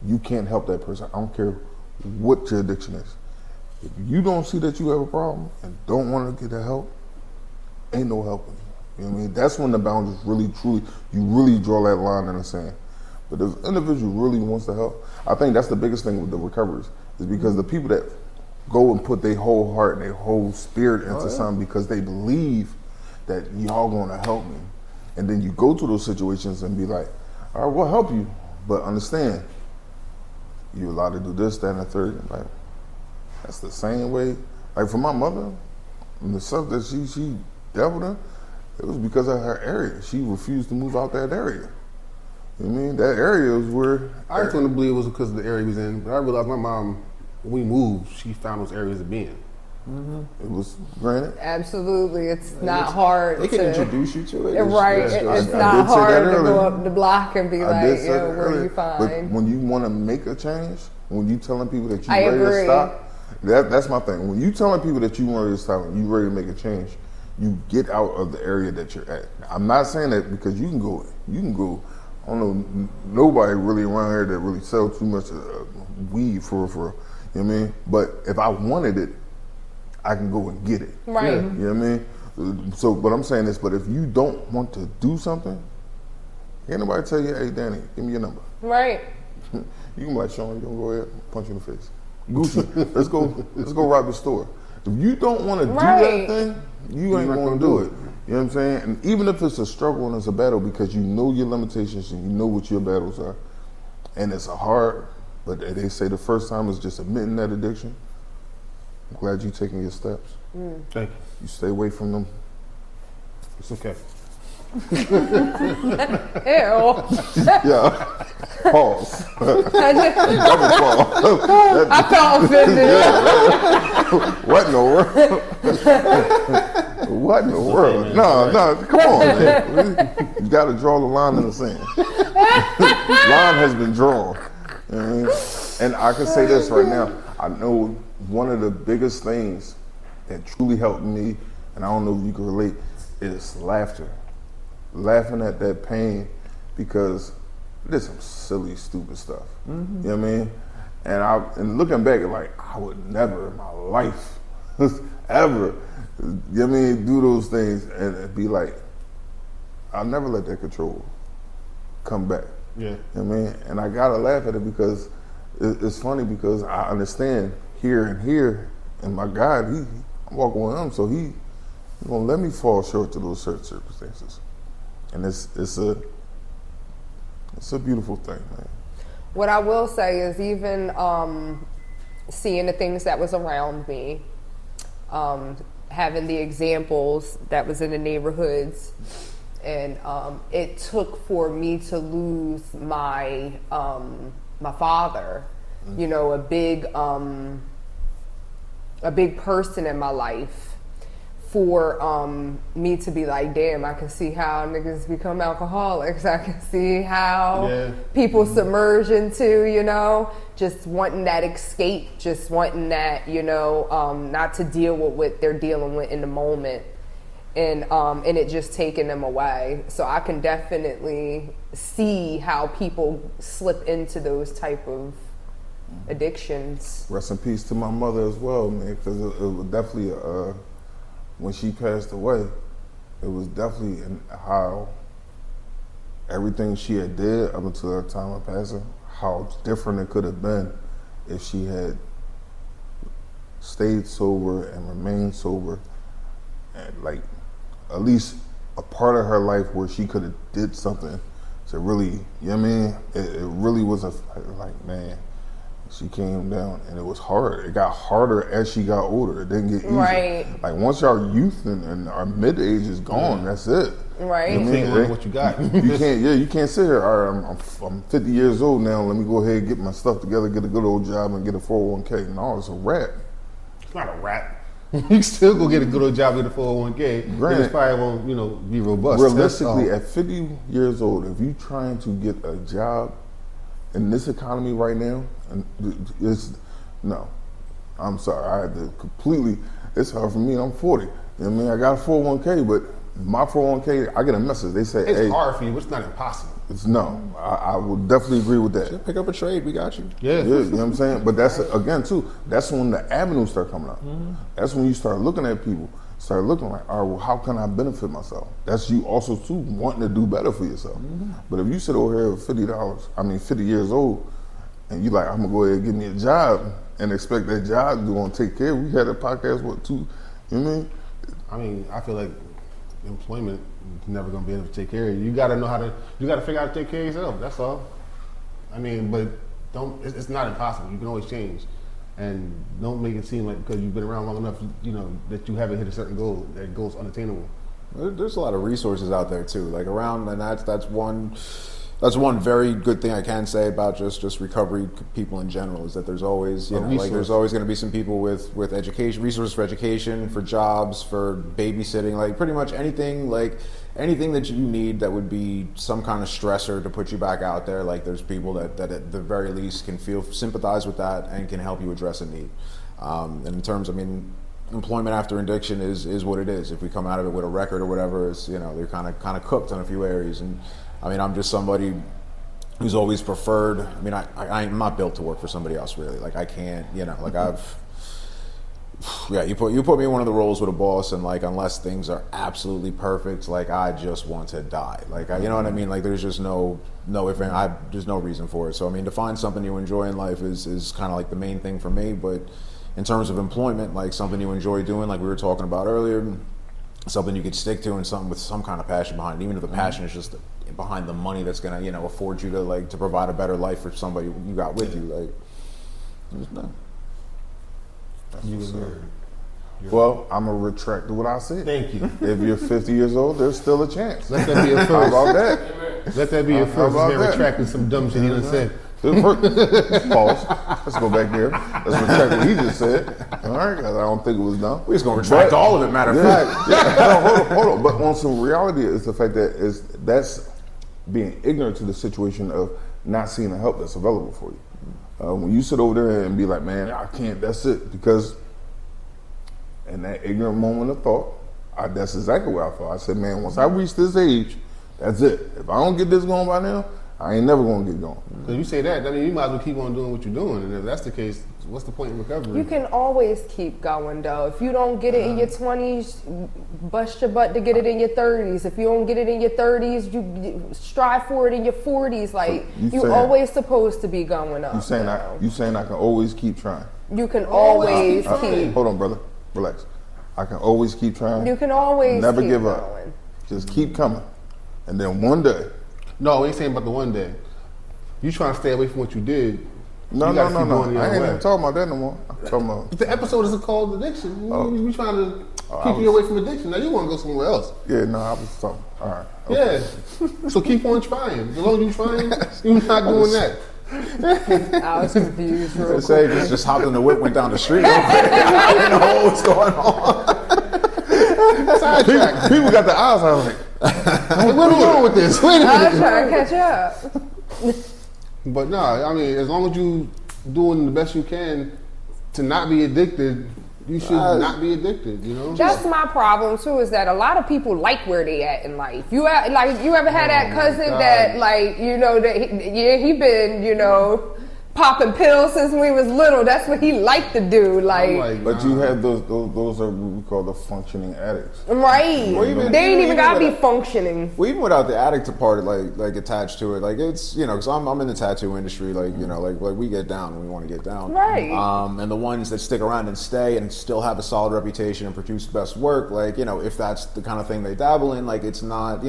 you can't help that person. I don't care what your addiction is. If you don't see that you have a problem and don't want to get the help, ain't no helping you. You know what I mean? That's when the boundaries really, truly, you really draw that line in the sand. But if the individual really wants to help, I think that's the biggest thing with the recoveries, is because the people that go and put their whole heart and their whole spirit into something because they believe that y'all gonna help me. And then you go to those situations and be like, all right, we'll help you, but understand, you're allowed to do this, that, and the third. Like, that's the same way. Like for my mother, and the stuff that she dealt with, it was because of her area. She refused to move out that area. You know what I mean? That area was where... I just want to believe it was because of the area we was in, but I realized my mom, when we moved, she found those areas of being. It was granted. Absolutely. It's not hard They can introduce you to it. Right. It's not hard to go up the block and be like, yo, where do you But find? when you want to make a change, when you telling people that you I ready to agree. stop, that's my thing. When you telling people that you ready to stop and you ready to make a change, you get out of the area that you're at. I'm not saying that because you can go. I don't know nobody really around here that really sell too much weed for you know what I mean? But if I wanted it, I can go and get it. Right. You know what I mean? So, but I'm saying this, but if you don't want to do something, can't nobody tell you, hey, Danny, give me your number. Right. You can be like, Sean, you gonna go ahead and punch you in the face. Gucci, let's go rob the store. If you don't want to do that thing, you ain't gonna do it. You know what I'm saying? And even if it's a struggle and it's a battle, because you know your limitations and you know what your battles are, and it's a hard, but they say the first time is just admitting that addiction. I'm glad you're taking your steps. Thank you. You stay away from them. It's okay. Ew. Yeah. Pause. Double pause. I felt offended. What in the world? What in the world? No, come on, man. You got to draw the line in the sand. Line has been drawn. You know what I mean? And I can say this right now. I know one of the biggest things that truly helped me, and I don't know if you can relate, is laughter. Laughing at that pain, because there's some silly, stupid stuff. You know what I mean? And looking back, like, I would never in my life ever. You know what I mean? Do those things and be like, I'll never let that control come back. Yeah. You know what I mean? And I gotta laugh at it because it's funny because I understand here and my God, I'm walking with him, so he gonna let me fall short to those certain circumstances. And it's a beautiful thing, man. What I will say is even seeing the things that was around me, having the examples that was in the neighborhoods, and it took for me to lose my my father, you know, a big person in my life, for me to be like, damn, I can see how niggas become alcoholics. I can see how people submerge into, you know, just wanting that escape, just wanting that, you know, not to deal with what they're dealing with in the moment, and it just taking them away. So I can definitely see how people slip into those type of addictions. Rest in peace to my mother as well, man, because it was definitely when she passed away, it was definitely how everything she had did up until her time of passing, how different it could have been if she had stayed sober and remained sober, and like at least a part of her life where she could have did something to really, you know what I mean? It really was like, man, she came down and it was hard. It got harder as she got older. It didn't get easier. Right. Like once our youth and our mid age is gone, that's it. Right. You know what I mean? Take what you got. You can't sit here. All right, I'm 50 years old now. Let me go ahead and get my stuff together, get a good old job, and get a 401k. No, it's a wrap. It's not a rap. You still go get a good old job with a 401k. Granted, it's probably won't, you know, be robust. Realistically, at 50 years old, if you trying to get a job in this economy right now, and no, I'm sorry. I had to completely. It's hard for me. I'm 40. You know what I mean? I got a 401k, but my 401k, I get a message. They say, it's "Hey, hard for you, but it's not impossible." it's no." I would definitely agree with that. Pick up a trade. We got you. Yeah. Yeah, you know what I'm saying? But that's, again, too, that's when the avenues start coming up. That's when you start looking at people, start looking like, all right, well, how can I benefit myself? That's you also, too, wanting to do better for yourself. But if you sit over here with $50 years old, and you like, I'm going to go ahead and get me a job and expect that job to going to take care. We had a podcast, you know what I mean? I mean, I feel like employment is never going to be able to take care of you. You got to know you got to figure out how to take care of yourself. That's all. I mean, but it's not impossible. You can always change. And don't make it seem like because you've been around long enough, you know, that you haven't hit a certain goal, that goal's unattainable. There's a lot of resources out there too, like around, and that's one very good thing I can say about just recovery people in general, is that there's always, you know, like there's always going to be some people with education, resources for education, for jobs, for babysitting, like pretty much anything that you need that would be some kind of stressor to put you back out there. Like there's people that at the very least can sympathize with that and can help you address a need. And in terms, I mean, employment after addiction is what it is. If we come out of it with a record or whatever, it's, you know, they're kind of cooked in a few areas. And I mean, I'm just somebody who's always preferred. I mean, I'm not built to work for somebody else, really. Like I can't, you know, like you put me in one of the roles with a boss, and like unless things are absolutely perfect, like I just want to die. Like you know what I mean? Like there's just there's no reason for it. So I mean, to find something you enjoy in life is kind of like the main thing for me. But in terms of employment, like something you enjoy doing, like we were talking about earlier, something you could stick to, and something with some kind of passion behind it, even if the passion is just behind the money that's gonna, you know, afford you to provide a better life for somebody you got with you. Like, just no. Well, I'm gonna retract what I said. Thank you. If you're 50 years old, there's still a chance. Let that be a first. How about that? Let that be a How first. about They're that? retracting some dumb shit he done said. Pause. Let's go back there. Let's retract what he just said. All right, 'cause I don't think it was dumb. We're just gonna retract all of it. Matter of fact. No, hold on. But on some reality, is the fact that that's being ignorant to the situation of not seeing the help that's available for you. When you sit over there and be like, man, I can't, that's it. Because in that ignorant moment of thought, that's exactly what I thought. I said, man, once I reach this age, that's it. If I don't get this going by now, I ain't never gonna get going. Because you say that, I mean, you might as well keep on doing what you're doing. And if that's the case, what's the point in recovery? You can always keep going, though. If you don't get it in your 20s, bust your butt to get it in your 30s. If you don't get it in your 30s, you strive for it in your 40s. Like, you're always supposed to be going up. You saying I can always keep trying? You can always keep. Hold on, brother. Relax. I can always keep trying. You can always never keep give going. up. Just keep coming, and then one day. No, we ain't saying about the one day. You trying to stay away from what you did. No. I ain't even talking about that no more. I'm talking about. The episode is called addiction. We trying to keep you away from addiction. Now you want to go somewhere else. Yeah, no, I was talking. All right. Okay. Yeah. So keep on trying. As long as you're trying, you're not doing that. I was confused. Real quick. Say just hopped in the whip, went down the street. I didn't know what was going on. Sidetrack. People got the eyes on it. Hey, what are we doing with this? Wait a I was minute. trying to catch up. But no, I mean, as long as you doing the best you can to not be addicted, you should not be addicted. You know. That's my problem too. Is that a lot of people like where they at in life. You ever had that cousin that he been popping pills since we was little. That's what he liked to do. But you have those are what we call the functioning addicts. Right. Well, they ain't even gotta be functioning. Well, even without the addict part, like attached to it, like it's because I'm in the tattoo industry, like like we get down when we want to get down, right? And the ones that stick around and stay and still have a solid reputation and produce the best work, like if that's the kind of thing they dabble in, like it's not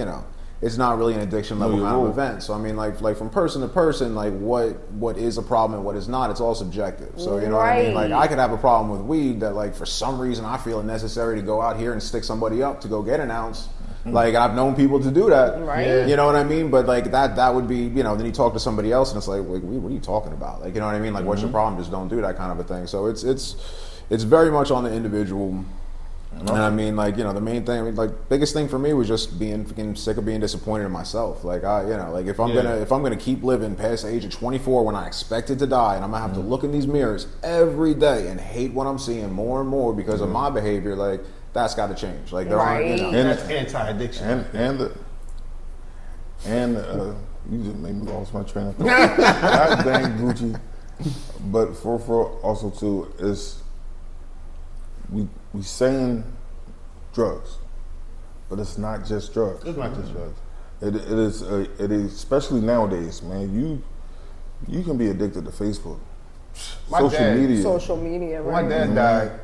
it's not really an addiction level kind of event. So I mean, like from person to person, like what is a problem and what is not, it's all subjective. So you know what I mean? Like I could have a problem with weed that like for some reason I feel it necessary to go out here and stick somebody up to go get an ounce. Like I've known people to do that. Right. Yeah. You know what I mean? But like that would be, then you talk to somebody else and it's like, what are you talking about? Like, you know what I mean? Like what's your problem? Just don't do that kind of a thing. So it's very much on the individual. And I mean, like, the main thing, biggest thing for me was just being freaking sick of being disappointed in myself. Like, if I'm gonna keep living past the age of 24 when I expected to die, and I'm gonna have to look in these mirrors every day and hate what I'm seeing more and more because of my behavior, like, that's got to change. Like, there aren't, And that's anti-addiction. And you just made me lost my train of thought. God dang Gucci. But for also too is we saying drugs, but it's not just drugs. It's not just drugs. It is especially nowadays, man. You can be addicted to Facebook, social media. Right? My dad died.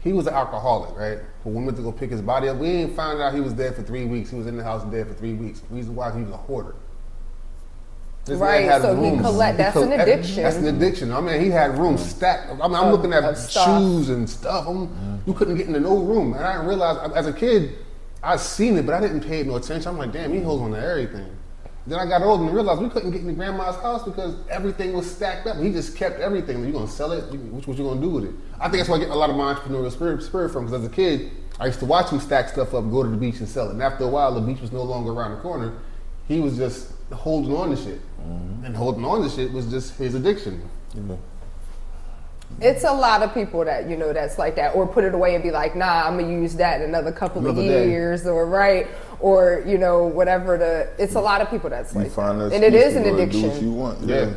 He was an alcoholic, right? When we went to go pick his body up, we didn't find out he was dead for 3 weeks. He was in the house dead for 3 weeks. Reason why, he was a hoarder. This right, so rooms. That's an addiction. That's an addiction. I mean, he had rooms stacked. I mean, I'm looking at shoes and stuff. You couldn't get into no room. And I didn't realize, as a kid, I seen it, but I didn't pay no attention. I'm like, damn, he holds on to everything. Then I got older and realized we couldn't get into grandma's house because everything was stacked up. He just kept everything. You gonna sell it? What you gonna do with it? I think that's where I get a lot of my entrepreneurial spirit from. Because as a kid, I used to watch him stack stuff up, go to the beach and sell it. And after a while, the beach was no longer around the corner. He was just holding on to shit. And holding on to shit was just his addiction. It's a lot of people that, that's like that, or put it away and be like, nah, I'm gonna use that in another couple of years, or whatever. It's a lot of people that's like that. And it is an addiction. Do what you want. Yeah.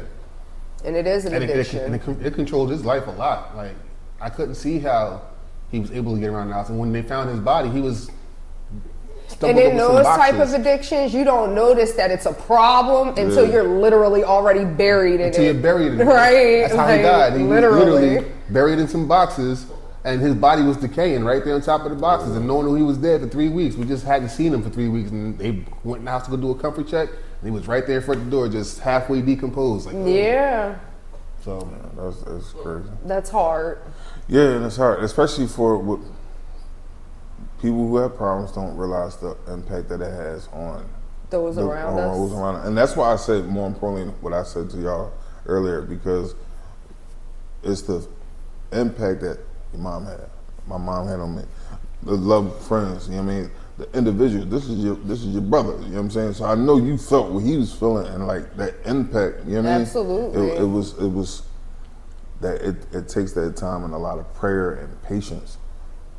And it is an addiction. It controlled his life a lot. Like, I couldn't see how he was able to get around the house. And when they found his body, he was and in those type of addictions, you don't notice that it's a problem until you're literally already buried in it. Until you're buried in it. Right. That's how he died. He was literally buried in some boxes, and his body was decaying right there on top of the boxes, and no one knew he was dead for 3 weeks. We just hadn't seen him for 3 weeks, and they went in the house to go do a comfort check, and he was right there in front of the door, just halfway decomposed. Like, yeah. So that's crazy. That's hard. Yeah, and it's hard, especially for people who have problems don't realize the impact that it has on those around us. And that's why I said, more importantly, what I said to y'all earlier, because it's the impact that your mom had. My mom had on me. The love of friends, you know what I mean? The individual, this is your brother, you know what I'm saying? So I know you felt what he was feeling and like that impact, you know what I mean? Absolutely. It was that it takes that time and a lot of prayer and patience.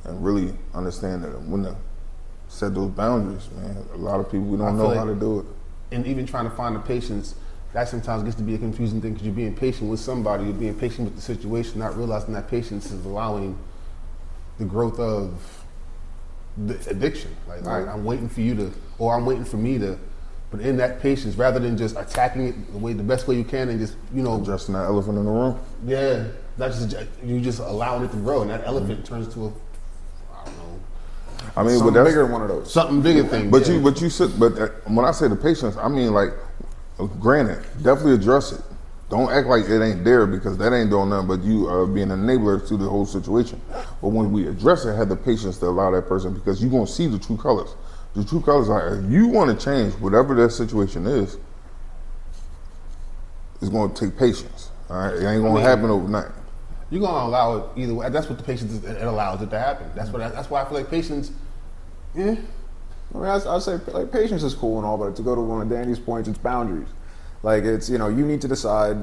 And really understand that when to set those boundaries, man. A lot of people, we don't know how to do it. and even trying to find the patience, that sometimes gets to be a confusing thing because you're being patient with somebody, you're being patient with the situation, not realizing that patience is allowing the growth of the addiction. Like, all right, I'm waiting for you to, or I'm waiting for me to, but in that patience, rather than just attacking it the best way you can and just, addressing that elephant in the room. yeah, that's just, you just allowing it to grow, and that elephant turns to a, I don't know, I mean, Something but that's bigger than one of those. something bigger thing. But yeah. you said, but when I say the patience, I mean like, granted, definitely address it. Don't act like it ain't there because that ain't doing nothing but you being an enabler to the whole situation. But when we address it, have the patience to allow that person because you're gonna see the true colors. The true colors are if you want to change whatever that situation is, it's gonna take patience. All right, it ain't gonna happen overnight. You're gonna allow it either way. That's what the patience is, it allows it to happen. That's why I feel like patience. Yeah, I mean, I'd say like patience is cool and all, but to go to one of Danny's points, it's boundaries. Like it's you need to decide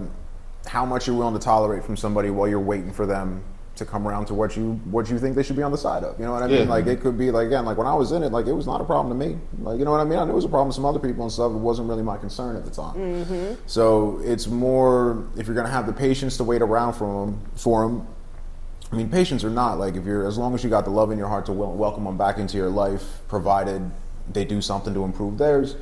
how much you're willing to tolerate from somebody while you're waiting for them to come around to what you think they should be on the side of. You know what I mean? Yeah. Like it could be like again, like when I was in it, like it was not a problem to me. Like you know what I mean? I knew it was a problem to some other people and stuff. It wasn't really my concern at the time. Mm-hmm. So it's more if you're gonna have the patience to wait around for them. I mean, patience or not, like if you're as long as you got the love in your heart to welcome them back into your life, provided they do something to improve theirs,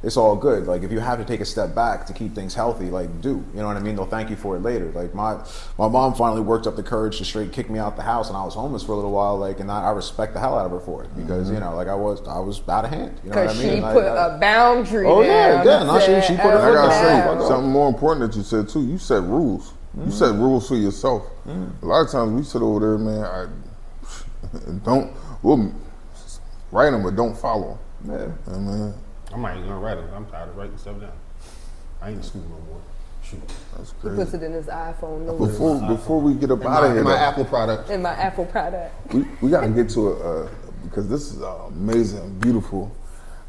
it's all good. Like if you have to take a step back to keep things healthy, like do, you know what I mean? They'll thank you for it later. Like my mom finally worked up the courage to straight kick me out the house, and I was homeless for a little while. Like, and I respect the hell out of her for it because like I was out of hand. You know what I Because mean? she put a boundary. Oh yeah, down no, she put And I it gotta down. say something more important that you said too. You set rules. You set rules for yourself. A lot of times we sit over there, man. We'll write them, but don't follow them. Yeah. I mean, I'm not even gonna write it. I'm tired of writing stuff down. I ain't in school no more. Shoot. that's He crazy. puts it in his iPhone notes. Before we get up out of here, In my though, Apple product. In my Apple product. we got to get to because this is amazing, beautiful.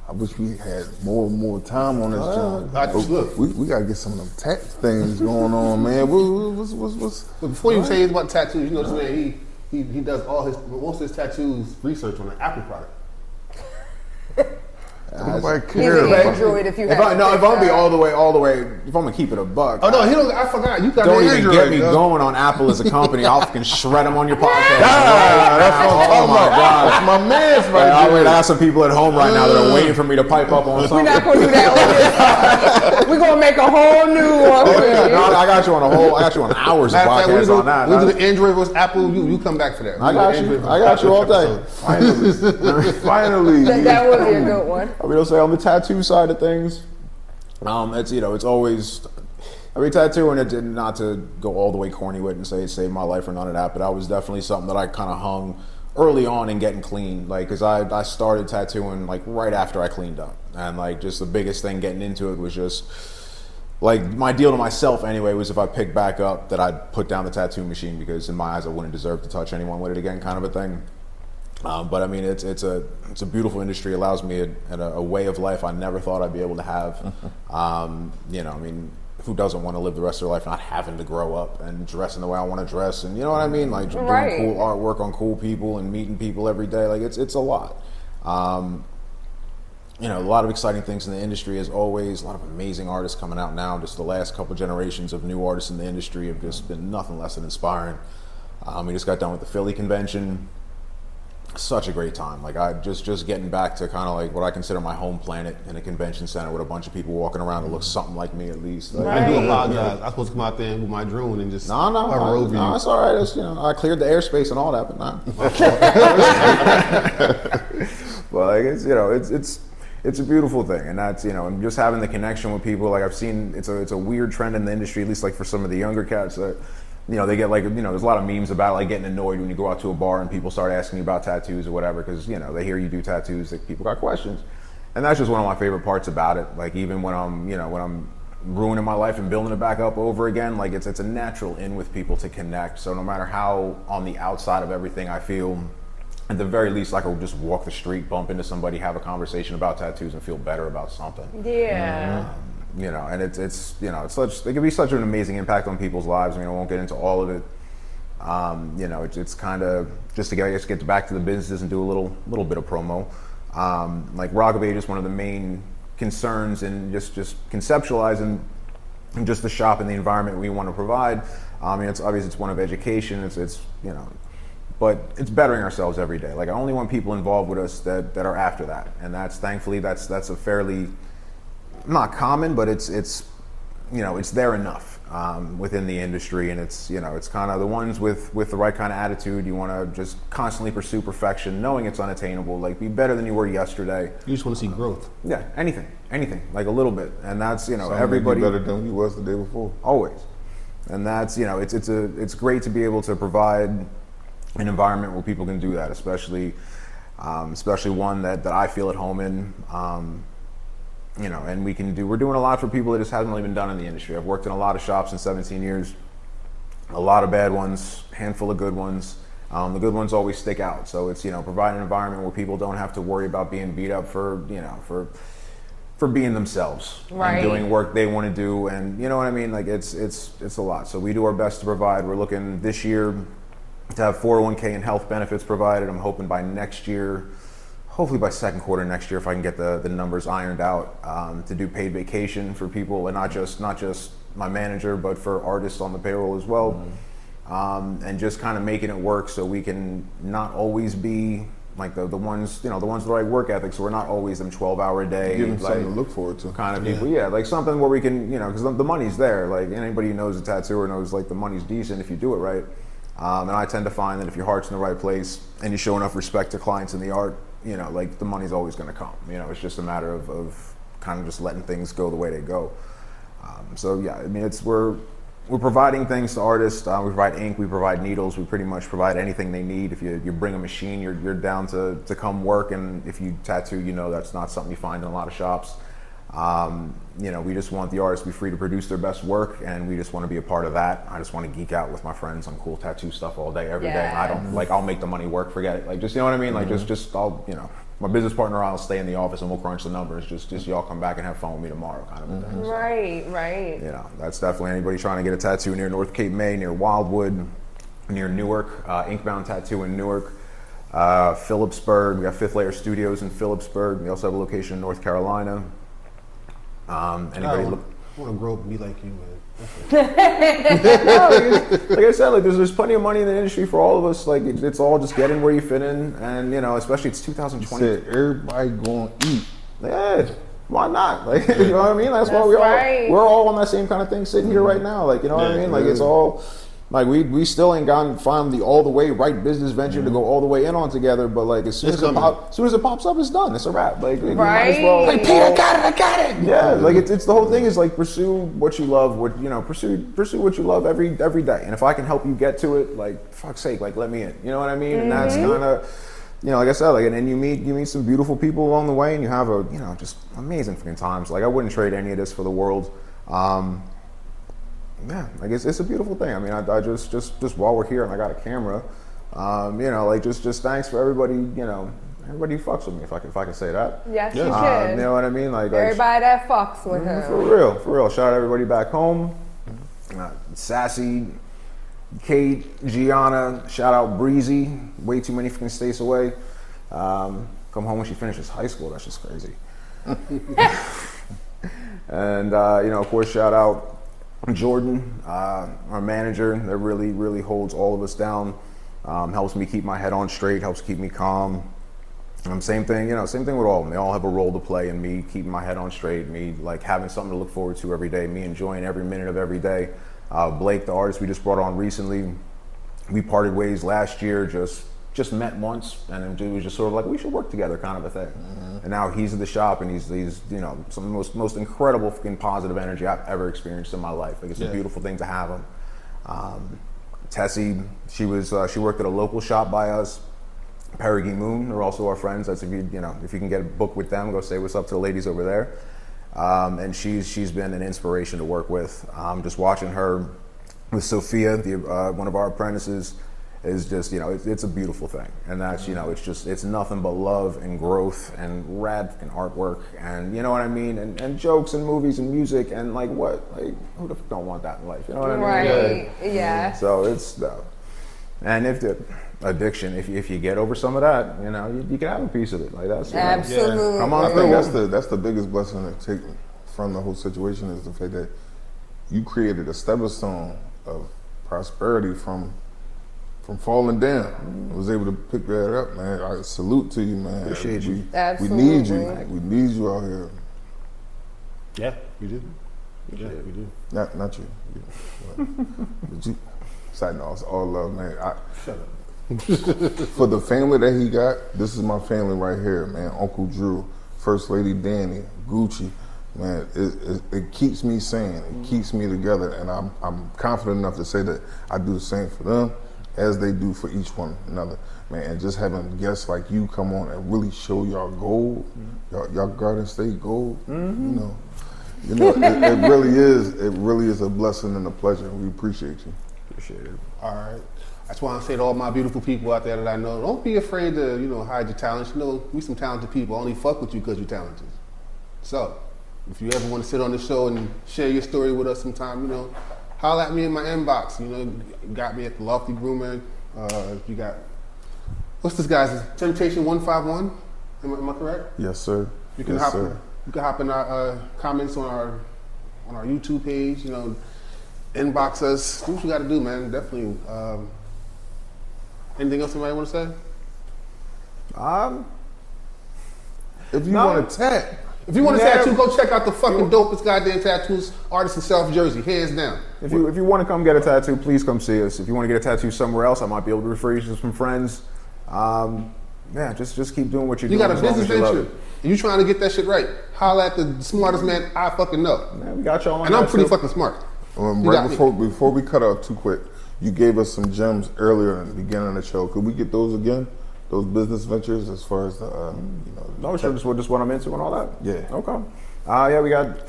I wish we had more time on this job. Look. We got to get some of them tax things going on, man. What's But before you say about tattoos, this man he does most of his tattoos research on an Apple product. nobody He's cares an about Android if you If have I'm gonna be TikTok. all the way, if I'm gonna keep it a buck. Oh no, he don't. I forgot. You got Don't an even Android, get me dog. going on Apple as a company. I'll fucking shred them on your podcast. That's what I'm Oh talking my about. God. That's my man's I right would there. have some people at home right now that are waiting for me to pipe up on We're something. not gonna do that on this. We're gonna make a whole new one. Oh for yeah, you. no, I got you on hours of Matter of fact, podcasts on that. we do the Android versus Apple. You come back for that. I got you all day. Finally. That would be a good one. I mean, I'll say on the tattoo side of things, it's it's always. I mean, tattooing it, not to go all the way corny with it and say it saved my life or none of that, but that was definitely something that I kind of hung early on in getting clean. Like, because I started tattooing like right after I cleaned up, and like just the biggest thing getting into it was just like my deal to myself anyway was if I picked back up that I'd put down the tattoo machine because in my eyes I wouldn't deserve to touch anyone with it again, kind of a thing. But I mean, it's a beautiful industry. It allows me a way of life I never thought I'd be able to have. I mean, who doesn't want to live the rest of their life not having to grow up and dressing the way I want to dress, and you know what I mean, like doing Right. cool artwork on cool people and meeting people every day. Like it's a lot. A lot of exciting things in the industry as always. A lot of amazing artists coming out now. Just the last couple generations of new artists in the industry have just been nothing less than inspiring. We just got done with the Philly convention. Such a great time. Like I just getting back to kind of like what I consider my home planet in a convention center with a bunch of people walking around that look something like me at least. Like, I do Right. apologize. I'm supposed to come out there with my drone and just No, hover over you. it's all right. It's, I cleared the airspace and all that, but nah. But like it's a beautiful thing, and that's and just having the connection with people. Like I've seen, it's a weird trend in the industry, at least like for some of the younger cats that. They get there's a lot of memes about like getting annoyed when you go out to a bar and people start asking you about tattoos or whatever because they hear you do tattoos, like people got questions, and that's just one of my favorite parts about it. Like even when I'm ruining my life and building it back up over again, like it's a natural in with people to connect. So no matter how on the outside of everything I feel, at the very least, like I will just walk the street, bump into somebody, have a conversation about tattoos, and feel better about something. Yeah. And it's it can be such an amazing impact on people's lives. I mean, I won't get into all of it. It's kind of just to get back to the businesses and do a little bit of promo. Like Rock of Ages, one of the main concerns and just conceptualizing just the shop and the environment we want to provide. It's obvious it's one of education. It's but it's bettering ourselves every day. Like I only want people involved with us that are after that, and thankfully that's a fairly not common, but it's there enough within the industry, and it's kind of the ones with the right kind of attitude. You want to just constantly pursue perfection, knowing it's unattainable. Like be better than you were yesterday. You just want to see growth. Yeah, anything, like a little bit, and that's Something everybody better than you was the day before. Always, and that's it's great to be able to provide an environment where people can do that, especially one that I feel at home in. And we're doing a lot for people that just hasn't really been done in the industry. I've worked in a lot of shops in 17 years, a lot of bad ones, handful of good ones. The good ones always stick out. So it's, providing an environment where people don't have to worry about being beat up for being themselves and doing work they want to do. And you know what I mean? Like it's a lot. So we do our best to provide. We're looking this year to have 401k and health benefits provided. I'm hoping by next year, hopefully by second quarter next year, if I can get the numbers ironed out, to do paid vacation for people, and not just my manager, but for artists on the payroll as well, and just kind of making it work so we can not always be like the ones with the right work ethic. So we're not always them 12-hour a day, Give them something to look forward to. kind of people. Yeah, like something where we can, because the money's there. Like anybody who knows a tattooer knows like the money's decent if you do it right. And I tend to find that if your heart's in the right place and you show enough respect to clients in the art, like the money's always going to come. It's just a matter of kind of just letting things go the way they go. So yeah, we're providing things to artists. We provide ink, we provide needles, we pretty much provide anything they need. If you bring a machine, you're down to come work, and if you tattoo, that's not something you find in a lot of shops. We just want the artists to be free to produce their best work, and we just want to be a part of that. I just want to geek out with my friends on cool tattoo stuff all day, every day. And I don't I'll make the money work, forget it. Like, just, you know what I mean? Like, just I'll, my business partner, I'll stay in the office and we'll crunch the numbers. Just y'all come back and have fun with me tomorrow, kind of a thing. So, Right. That's definitely anybody trying to get a tattoo near North Cape May, near Wildwood, near Newark, Inkbound Tattoo in Newark. Phillipsburg, we got Fifth Layer Studios in Phillipsburg. We also have a location in North Carolina. Anybody look? I want to grow up and be like you, man. Like I said, like there's plenty of money in the industry for all of us. Like it's all just getting where you fit in, and especially it's 2020. Said everybody going to eat. Yeah, why not? Like you know what I mean? That's why we're all on that same kind of thing sitting here right now. Like you know what I mean? Like it's all. Like we still ain't gotten found the all the way right business venture to go all the way in on together, but like as soon as it pops up, it's done. It's a wrap. Like you might as well. Like Pete, I got it. Yeah, like it's the whole thing is like pursue what you love. Pursue what you love every day. And if I can help you get to it, like fuck's sake, like let me in. You know what I mean? And that's kind of. Like I said, like, and then you meet some beautiful people along the way, and you have just amazing fucking times. Like I wouldn't trade any of this for the world. Yeah, like it's a beautiful thing. I mean, I just while we're here and I got a camera, like just thanks for everybody, everybody who fucks with me, if I can say that. Yes, you can. You know what I mean? Like everybody that fucks with him. For real. Shout out everybody back home. Sassy, Kate, Gianna. Shout out Breezy. Way too many fucking states away. Come home when she finishes high school. That's just crazy. And of course, shout out Jordan, our manager, that really holds all of us down, helps me keep my head on straight, helps keep me calm. Same thing with all of them. They all have a role to play in me keeping my head on straight, me like having something to look forward to every day, me enjoying every minute of every day. Blake, the artist we just brought on recently, we parted ways last year, just met once, and it was just sort of like, we should work together kind of a thing. And now he's at the shop, and he's some of the most incredible fucking positive energy I've ever experienced in my life. Like it's a beautiful thing to have him. Tessie, she worked at a local shop by us. Perigee Moon, they're also our friends. That's if you can get a book with them, go say what's up to the ladies over there. And she's been an inspiration to work with. Just watching her with Sophia, one of our apprentices, is just it's a beautiful thing, and that's it's nothing but love and growth and rad fucking artwork, and you know what I mean, and jokes and movies and music, and who the fuck don't want that in life, you know what I mean? Right. Yeah. So it's And if the addiction, if you get over some of that, you know, you can have a piece of it. Like that's Absolutely. Come on, I think that's the biggest blessing to take from the whole situation is the fact that you created a stepping stone of prosperity from falling down. I was able to pick that up, man. I salute to you, man. Appreciate you. Absolutely. We need you. We need you out here. Yeah, we do. Yeah, we do. Not you. But you. Side note, it's all love, man. Shut up. For the family that he got, this is my family right here, man. Uncle Drew, First Lady Danny, Gucci, man. It keeps me sane. It keeps me together, and I'm confident enough to say that I do the same for them as they do for each one another, man. And just having guests like you come on and really show y'all gold, y'all Garden State gold, you know, it really is a blessing and a pleasure. We appreciate you. Appreciate it. All right. That's why I say to all my beautiful people out there that I know, don't be afraid to, hide your talents. You know, we some talented people. I only fuck with you because you're talented. So, if you ever want to sit on the show and share your story with us sometime, holler at me in my inbox. You got me at the Lofty Groomer. You got, what's this guy's? Temptation 151. Am I correct? Yes, sir. You can hop in our comments on our YouTube page. Inbox us. Do what you got to do, man. Definitely. Anything else somebody want to say? If you want to tat. If you want a tattoo, go check out the fucking dopest goddamn tattoos artist in South Jersey. Hands down. If you want to come get a tattoo, please come see us. If you want to get a tattoo somewhere else, I might be able to refer you to some friends. Just keep doing what you're doing. You got a business venture. You trying to get that shit right. Holla at the smartest man I fucking know. Man, we got y'all on. And I'm pretty fucking smart. Right before we cut out too quick, you gave us some gems earlier in the beginning of the show. Could we get those again? Those business ventures, as far as the No, sure. Just what I'm into and all that. Yeah. Okay. We got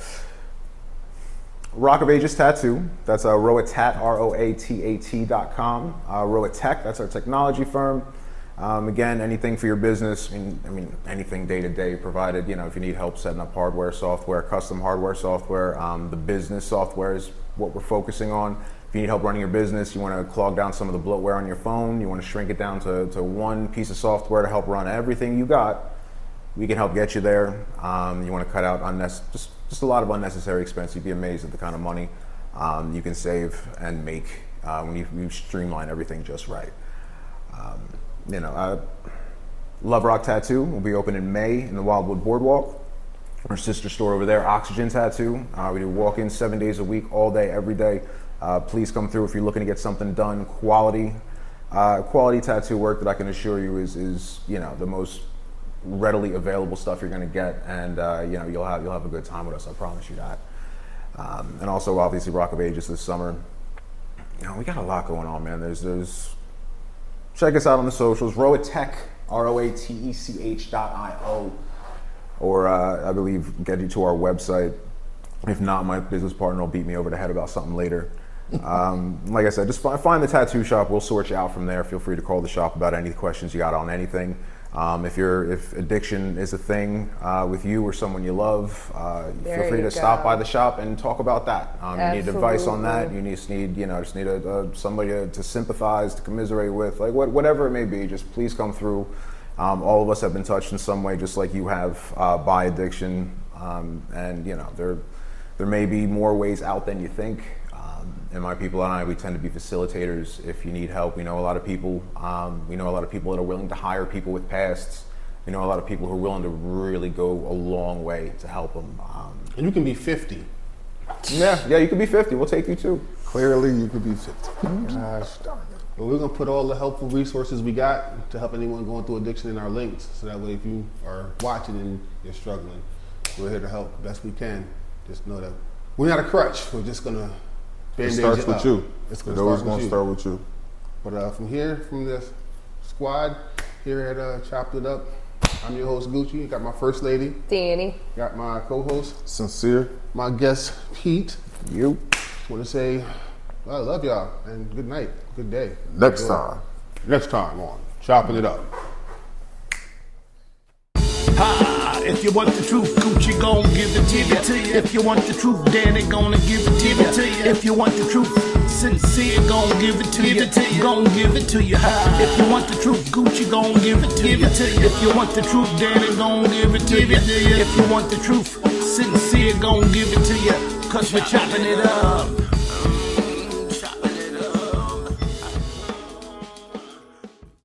Rock of Ages Tattoo. That's Roatat, ROATAT.com. Roatech, that's our technology firm. Again, anything for your business. I mean, anything day to day provided. If you need help setting up hardware, software, custom hardware, software, the business software is what we're focusing on. If you need help running your business, you want to clog down some of the bloatware on your phone, you want to shrink it down to one piece of software to help run everything you got, we can help get you there. You want to cut out just a lot of unnecessary expense. You'd be amazed at the kind of money you can save and make when you streamline everything just right. Love Rock Tattoo will be open in May in the Wildwood Boardwalk. Our sister store over there, Oxygen Tattoo. We do walk-ins 7 days a week, all day, every day. Please come through if you're looking to get something done. Quality tattoo work that I can assure you is the most readily available stuff you're going to get, and you'll have a good time with us. I promise you that. And also, obviously, Rock of Ages this summer. We got a lot going on, man. There's check us out on the socials. Roatech, ROATECH.io, or I believe get you to our website. If not, my business partner will beat me over the head about something later. Like I said, just find the tattoo shop. We'll sort you out from there. Feel free to call the shop about any questions you got on anything. If addiction is a thing with you or someone you love, feel free to stop by the shop and talk about that. You need advice on that. You just need somebody to sympathize, to commiserate with, like whatever it may be. Just please come through. All of us have been touched in some way, just like you have, by addiction. And there may be more ways out than you think. And my people and I, we tend to be facilitators. If you need help, we know a lot of people. We know a lot of people that are willing to hire people with pasts. We know a lot of people who are willing to really go a long way to help them. And you can be 50. Yeah, you could be 50. We'll take you too. Clearly, you could be 50. Gosh darn it. Well, we're going to put all the helpful resources we got to help anyone going through addiction in our links. So that way, if you are watching and you're struggling, we're here to help the best we can. Just know that we're not a crutch. We're just going to It starts with you. It's always going to start with you. But from this squad here at Ch0Pp1n Up, I'm your host, Gucci. Got my first lady, Danny. Got my co-host, Sincere. My guest, Pete. You. Want to say, I love y'all, and good night, good day. Next time on Ch0Pp1n Up. Ha! If you want the truth, Gucci gon' give it to you. If you want the truth, Danny gonna give it to you. If you want the truth, Sincere gon' give it to you. Gon' give it to you. Ha! If you want the truth, Gucci gon' give it to you. If you want the truth, Danny gon' give it to you. If you want the truth, Sincere gon' give it to you. 'Cause we're chopping it up.